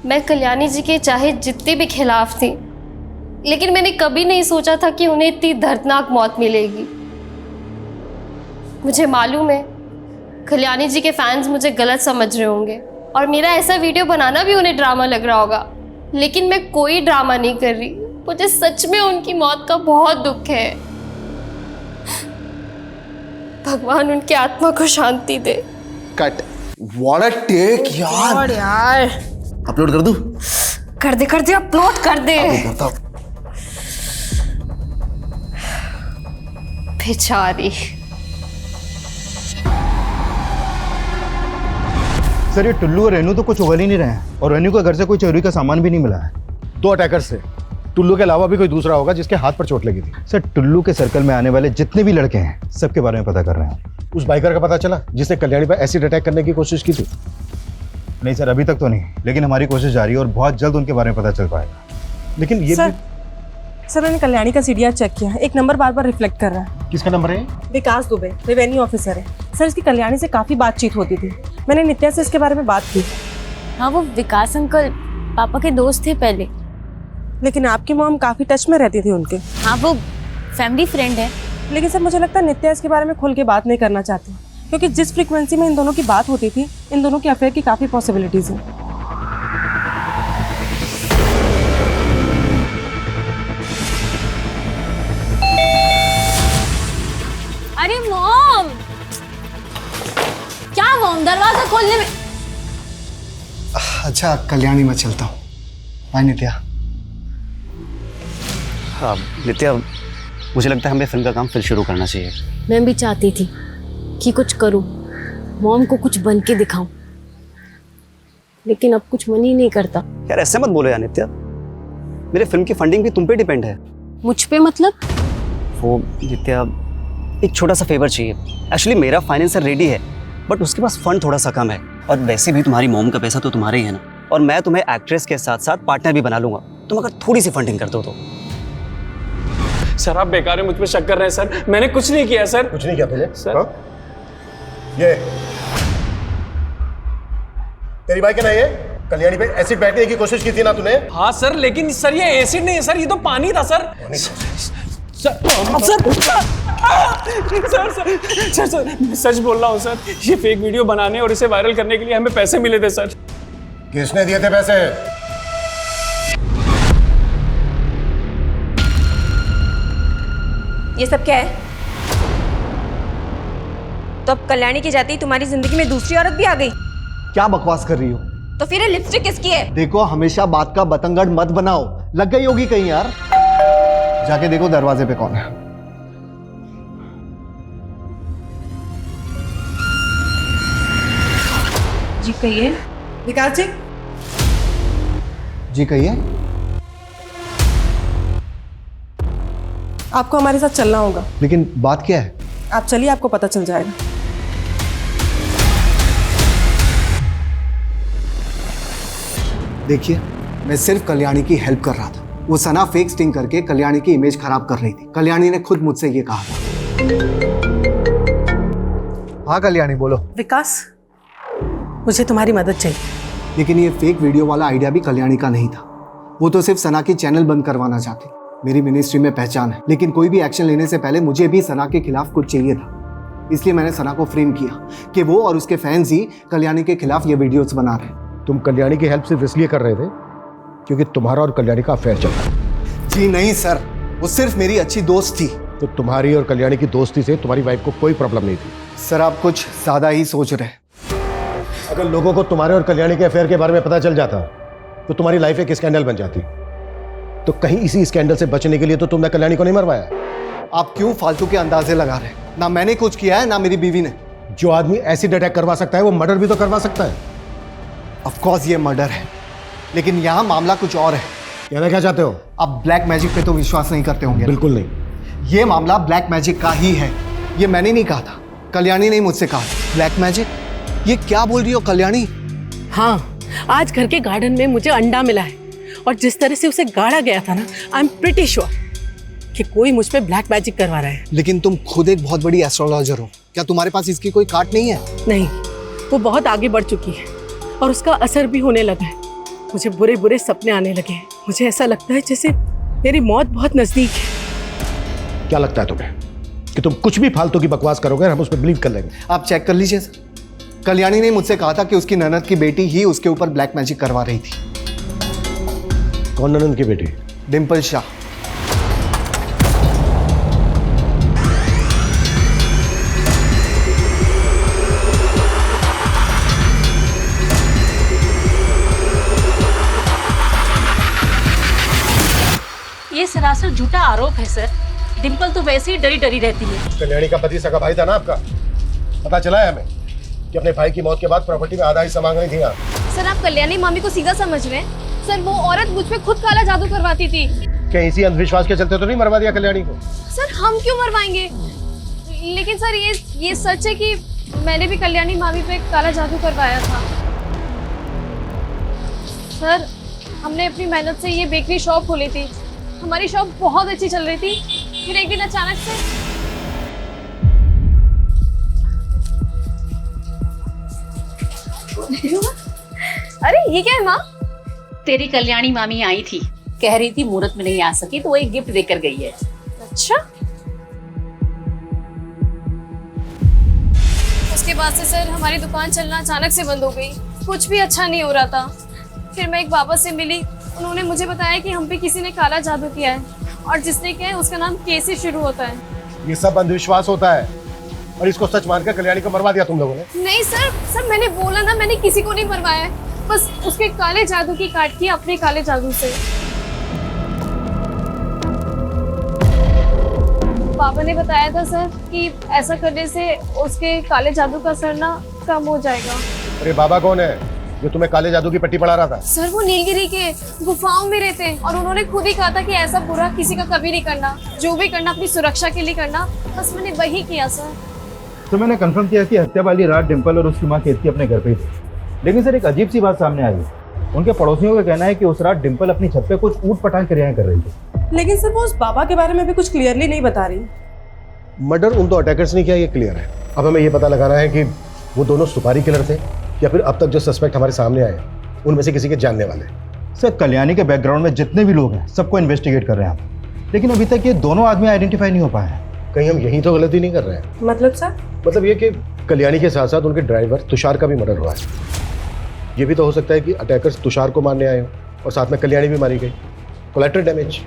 मैं कल्याणी जी के चाहे जितने भी खिलाफ थी, लेकिन मैंने कभी नहीं सोचा था कि उन्हें इतनी दर्दनाक मौत मिलेगी। मुझे मालूम है कल्याणी जी के फैंस मुझे गलत समझ रहे होंगे और मेरा ऐसा वीडियो बनाना भी उन्हें ड्रामा लग रहा होगा, लेकिन मैं कोई ड्रामा नहीं कर रही। मुझे सच में उनकी मौत का बहुत दुख है। भगवान उनकी आत्मा को शांति दे। कट। व्हाट अ टेक यार। अपलोड कर दूं? कर दे अपलोड कर दे। करता हूं। बेचारी। सर ये टुल्लू और रेनू तो कुछ उगल ही नहीं रहे हैं और रेनू के घर से कोई चोरी का सामान भी नहीं मिला है। 2 अटैकर्स थे, टुल्लू के अलावा भी कोई दूसरा होगा जिसके हाथ पर चोट लगी थी। सर टुल्लू के सर्कल में आने वाले जितने भी लड़के हैं सबके बारे में पता कर रहे हैं। उस बाइकर का पता चला जिसने कल्याणी पर एसिड अटैक करने की कोशिश की थी? नहीं सर, अभी तक तो नहीं, लेकिन हमारी कोशिश जारी है और बहुत जल्द उनके बारे में पता चल पाएगा। लेकिन ये सर मैंने कल्याणी का सीडीआर चेक किया, एक नंबर बार बार रिफ्लेक्ट कर रहा है। किसका नंबर है? विकास दुबे, रेवेन्यू ऑफिसर है। सर इसकी कल्याणी से काफी बातचीत होती थी, मैंने नित्या से इसके बारे में बात की। हाँ वो विकास अंकल पापा के दोस्त थे पहले। लेकिन आपकी मॉम काफी टच में रहती थी उनके। हाँ वो फैमिली फ्रेंड है। लेकिन सर मुझे लगता है नित्या इसके बारे में खुल के बात नहीं करना चाहती, क्योंकि जिस फ्रीक्वेंसी में इन दोनों की बात होती थी, इन दोनों की अफेयर की काफी पॉसिबिलिटीज हैं। अरे मॉम, क्या मॉम दरवाजा खोलने में। अच्छा कल्याणी मैं चलता हूँ। बाय नित्या। हाँ नित्या, मुझे लगता है हमें फिल्म का काम फिर शुरू करना चाहिए। मैं भी चाहती थी कि कुछ करूं, मॉम को कुछ बन के दिखाऊं, लेकिन अब कुछ मन ही नहीं करता। यार ऐसे मत बोलो यार नित्या, मेरे फिल्म की फंडिंग भी तुम पे डिपेंड है। मुझ पे मतलब? वो नित्या, एक छोटा सा फेवर चाहिए। एक्चुअली मेरा फाइनेंसर रेडी है, बट उसके पास फंड थोड़ा सा कम है, और वैसे भी तुम्हारी मॉम का पैसा तो तुम्हारे ही है ना, और मैं तुम्हें एक्ट्रेस के साथ साथ पार्टनर भी बना लूंगा। तुम अगर थोड़ी सी फंडिंग कर दो तो। सर आप बेकार मुझ पर शक कर रहे हैं सर, मैंने कुछ नहीं किया सर। कुछ नहीं किया तुझे? सर हाँ? ये तेरी बाइक है ना? ये कल्याणी पे एसिड बैठने की कोशिश की थी ना तूने? हाँ सर, लेकिन सर ये एसिड नहीं है सर, ये तो पानी था सर। सर मैं सच बोल रहा हूँ सर, ये फेक वीडियो बनाने और इसे वायरल करने के लिए हमें पैसे मिले थे सर। किसने दिए थे पैसे? ये सब क्या है? तो अब कल्याणी की जाती तुम्हारी जिंदगी में दूसरी औरत भी आ गई? क्या बकवास कर रही हो? तो फिर ये लिपस्टिक किसकी है? देखो हमेशा बात का बतंगड़ मत बनाओ, लग गई होगी कहीं यार। जाके देखो दरवाजे पे कौन है। जी कहिए। विकास जी जी कहिए। आपको हमारे साथ चलना होगा। लेकिन बात क्या है? आप चलिए, आपको पता चल जाएगा। देखिए, मैं सिर्फ कल्याणी की हेल्प कर रहा था। वो सना फेक स्टिंग करके कल्याणी की इमेज खराब कर रही थी। कल्याणी ने खुद मुझसे ये कहा था। हाँ कल्याणी बोलो। विकास, मुझे तुम्हारी मदद चाहिए। लेकिन ये फेक वीडियो वाला आइडिया भी कल्याणी का नहीं था। वो तो सिर्फ सना की चैनल बंद करवाना चाहती। मेरी मिनिस्ट्री में पहचान है, लेकिन कोई भी एक्शन लेने से पहले मुझे भी सना के खिलाफ कुछ चाहिए था। इसलिए मैंने सना को फ्रेम किया कि वो और उसके फैंस ही कल्याणी के खिलाफ ये वीडियोस बना रहे हैं। तुम कल्याणी की हेल्प सिर्फ इसलिए कर रहे थे क्योंकि तुम्हारा और कल्याणी का अफेयर चल रहा है। जी नहीं सर, वो सिर्फ मेरी अच्छी दोस्त थी। तो तुम्हारी और कल्याणी की दोस्ती से तुम्हारी वाइफ को कोई प्रॉब्लम नहीं थी। सर आप कुछ ज्यादा ही सोच रहे हैं। अगर लोगों को तुम्हारे और कल्याणी के अफेयर के बारे में पता चल जाता तो तुम्हारी लाइफ एक स्कैंडल बन जाती। तो कहीं इसी स्कैंडल से बचने के लिए तो तुमने कल्याणी को नहीं मरवाया। आप क्यों फालतू के अंदाजे लगा रहे हैं? ना मैंने कुछ किया है ना मेरी बीवी ने। जो आदमी एसिड अटैक करवा सकता है वो मर्डर भी तो करवा सकता है। ऑफ कोर्स ये मर्डर है, लेकिन यहाँ मामला कुछ और है। कहना क्या चाहते हो? आप ब्लैक मैजिक पे तो विश्वास नहीं करते होंगे। बिल्कुल नहीं। ये मामला ब्लैक मैजिक का ही है। ये मैंने नहीं कहा था, कल्याणी ने मुझसे कहा। Black magic? ये क्या बोल रही हो कल्याणी? हाँ, आज घर के गार्डन में मुझे अंडा मिला है और जिस तरह से उसे गाड़ा गया था ना, आई एम प्रिटी श्योर कि कोई मुझ पे ब्लैक मैजिक करवा रहा है। लेकिन तुम खुद एक बहुत बड़ी एस्ट्रोलॉजर हो, क्या तुम्हारे पास इसकी कोई कार्ड नहीं है? नहीं, वो बहुत आगे बढ़ चुकी है और उसका असर भी होने लगा है। मुझे बुरे बुरे सपने आने लगे हैं। मुझे ऐसा लगता है जैसे मेरी मौत बहुत नजदीक है। क्या लगता है तुम्हें कि तुम कुछ भी फालतू की बकवास करोगे और हम उस पर बिलीव कर लेंगे? आप चेक कर लीजिए सर। कल्याणी ने मुझसे कहा था कि उसकी ननद की बेटी ही उसके ऊपर ब्लैक मैजिक करवा रही थी। कौन ननद की बेटी? डिम्पल शाह। ये सरासर झूठा आरोप है सर। डिम्पल तो वैसे ही डरी डरी रहती है। कल्याणी का पति सगा भाई था ना आपका? पता चला है हमें कि अपने भाई की मौत के बाद प्रॉपर्टी में आधा हिस्सा मांग रही थी आप। सर आप कल्याणी मामी को सीधा समझ रहे हैं। सर वो औरत मुझ पे खुद काला जादू करवाती थी। क्या इसी अंधविश्वास के चलते तो नहीं मरवा दिया कल्याणी को? सर हम क्यों मरवाएंगे? लेकिन सर ये सच है कि मैंने भी कल्याणी मामी पे काला जादू करवाया था। सर हमने अपनी मेहनत से ये बेकरी शॉप खोली थी। हमारी शॉप बहुत अच्छी चल रही थी। फिर एक दिन अचानक से अरे ये क्या है माँ? तेरी कल्याणी मामी आई थी, कह रही थी मुहूर्त में नहीं आ सकी तो वो एक गिफ्ट देकर गई है। अच्छा। उसके बाद से सर हमारी दुकान चलना अचानक से बंद हो गई। कुछ भी अच्छा नहीं हो रहा था। फिर मैं एक बाबा से मिली, उन्होंने मुझे बताया कि हम पे किसी ने काला जादू किया है और जिसने किया है उसका नाम के से शुरू होता है। ये सब अंधविश्वास होता है और इसको सच मानकर कल्याणी को मरवा दिया तुम लोगों ने। नहीं सर मैंने बोला ना, मैंने किसी को नहीं मरवाया है। बस उसके काले जादू की काट की अपने काले जादू से। पापा ने बताया था सर कि ऐसा करने से उसके काले जादू का असर ना कम हो जाएगा। अरे बाबा कौन है जो तुम्हें काले जादू की पट्टी पढ़ा रहा था? सर वो नीलगिरी के गुफाओं में रहते हैं और उन्होंने खुद ही कहा था कि ऐसा बुरा किसी का कभी नहीं करना। जो भी करना अपनी सुरक्षा के लिए करना। बस मैंने वही किया सर। तो मैंने कंफर्म किया कि हत्या वाली रात डिम्पल और उसकी मां केतकी अपने घर पे थी। लेकिन सर एक अजीब सी बात सामने आई। उनके पड़ोसियों का कहना है कि उस रात डिम्पल अपनी छत पे कुछ ऊट पटांग क्रियाएं कर रही थी। लेकिन सर वो उस बाबा के बारे में भी कुछ क्लियरली नहीं बता रही। मर्डर उन दो अटैकर्स ने किया ये क्लियर है। अब हमें ये पता लगाना है कि वो दोनों सुपारी किलर थे या फिर अब तक जो सस्पेक्ट हमारे सामने आए उनमें से किसी के जानने वाले। सर कल्याणी के बैकग्राउंड में जितने भी लोग हैं सबको इन्वेस्टिगेट कर रहे हैं हम, लेकिन अभी तक ये दोनों आदमी आइडेंटिफाई नहीं हो पाए हैं। कहीं हम यही तो गलती नहीं कर रहे हैं? मतलब सर? मतलब ये कि कल्याणी के साथ साथ उनके ड्राइवर तुषार का भी मर्डर हुआ है। ये भी तो हो सकता है कि अटैकर्स तुषार को मारने आए हो और साथ में कल्याणी भी मारी गई। Collateral damage.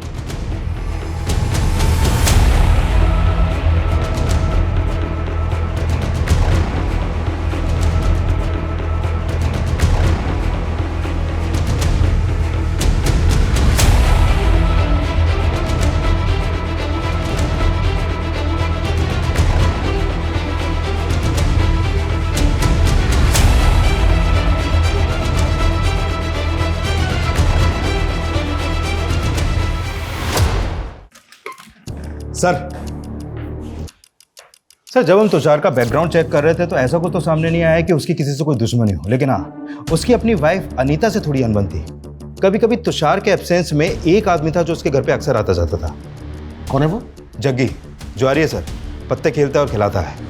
सर जब हम तुषार का बैकग्राउंड चेक कर रहे थे तो ऐसा कुछ तो सामने नहीं आया कि उसकी किसी से कोई दुश्मनी हो, लेकिन हाँ उसकी अपनी वाइफ अनीता से थोड़ी अनबन थी। कभी कभी तुषार के एब्सेंस में एक आदमी था जो उसके घर पे अक्सर आता जाता था। कौन है वो? जग्गी, ज्वारी है सर, पत्ते खेलता है और खिलाता है।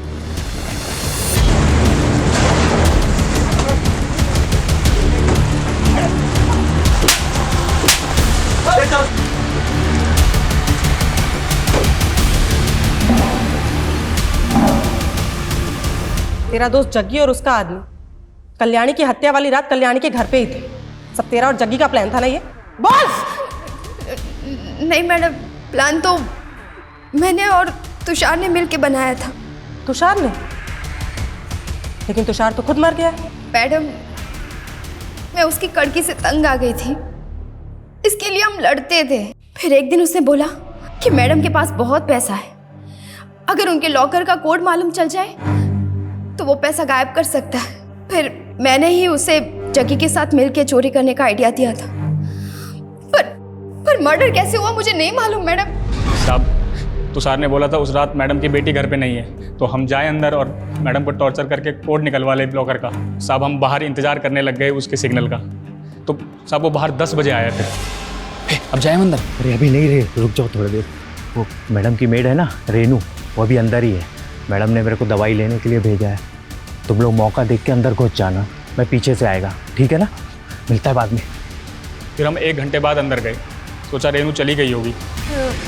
तेरा दोस्त जग्गी और उसका आदमी कल्याणी की हत्या वाली रात कल्याणी के घर पे ही थे। सब तेरा और जग्गी का प्लान था ना ये? बोल! नहीं मैडम, प्लान तो मैंने और तुषार ने मिलके बनाया था। तुषार ने? लेकिन तुषार तो खुद मर गया। मैडम, मैं उसकी कड़की से तंग आ गई थी, इसके लिए हम लड़ते थे। फिर एक दिन उसने बोला कि मैडम के पास बहुत पैसा है, अगर उनके लॉकर का कोड मालूम चल जाए तो वो पैसा गायब कर सकता है। फिर मैंने ही उसे जग्गी के साथ मिलके चोरी करने का आइडिया दिया था। पर मर्डर कैसे हुआ मुझे नहीं मालूम मैडम। साहब, तुषार ने बोला था उस रात मैडम की बेटी घर पे नहीं है, तो हम जाए अंदर और मैडम को टॉर्चर करके कोड निकलवा ले ब्लॉकर का। साहब हम बाहर इंतजार करने लग गए उसके सिग्नल का, तो साहब वो बाहर 10 बजे आया थे। अब जाए अंदर? अरे अभी नहीं रे, रुक जाओ थोड़ी देर। वो मैडम की मेड है ना रेनू, वो अभी अंदर ही है। मैडम ने मेरे को दवाई लेने के लिए भेजा है। तुम लोग मौका देख के अंदर घुस जाना, मैं पीछे से आएगा, ठीक है ना? मिलता है बाद में। फिर हम 1 घंटे बाद अंदर गए, सोचा रेनू चली गई होगी।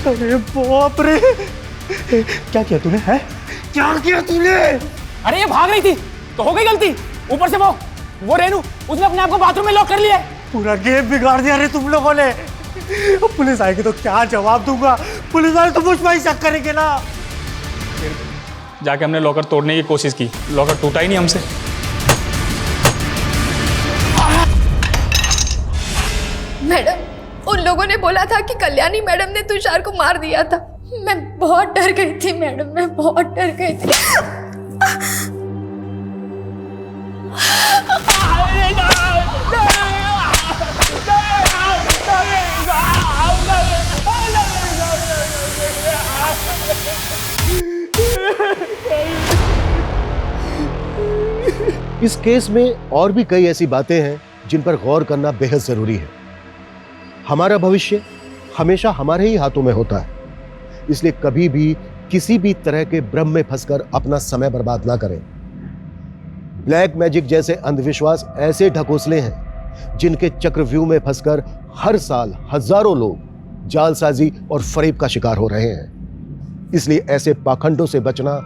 अरे बाप रे, क्या किया तूने? है क्या किया तूने? अरे ये भाग रही थी तो हो गई गलती, ऊपर से वो रेनू, उसने अपने आप को बाथरूम में लॉक कर लिया है। पूरा गेम बिगाड़ दिया रे तुम लोगों ने। पुलिस आएगी तो क्या जवाब दूंगा? पुलिस वाले तो मुझ पर ही शक करेंगे ना। जाके हमने लॉकर तोड़ने की कोशिश की, लॉकर टूटा ही नहीं हमसे। मैडम, उन लोगों ने बोला था कि कल्याणी मैडम ने तुषार को मार दिया था। मैं बहुत डर गई थी मैडम, मैं बहुत डर गई थी। इस केस में और भी कई ऐसी बातें हैं जिन पर गौर करना बेहद जरूरी है। हमारा भविष्य हमेशा हमारे ही हाथों में होता है, इसलिए कभी भी किसी भी तरह के भ्रम में फंसकर अपना समय बर्बाद ना करें। ब्लैक मैजिक जैसे अंधविश्वास ऐसे ढकोसले हैं जिनके चक्रव्यूह में फंसकर हर साल हजारों लोग जालसाजी और फरेब का शिकार हो रहे हैं। इसलिए ऐसे पाखंडों से बचना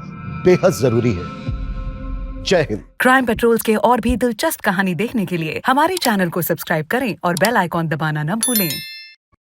बेहद जरूरी है। जय हिंद। क्राइम पेट्रोल्स के और भी दिलचस्प कहानी देखने के लिए हमारे चैनल को सब्सक्राइब करें और बेल आइकॉन दबाना न भूलें।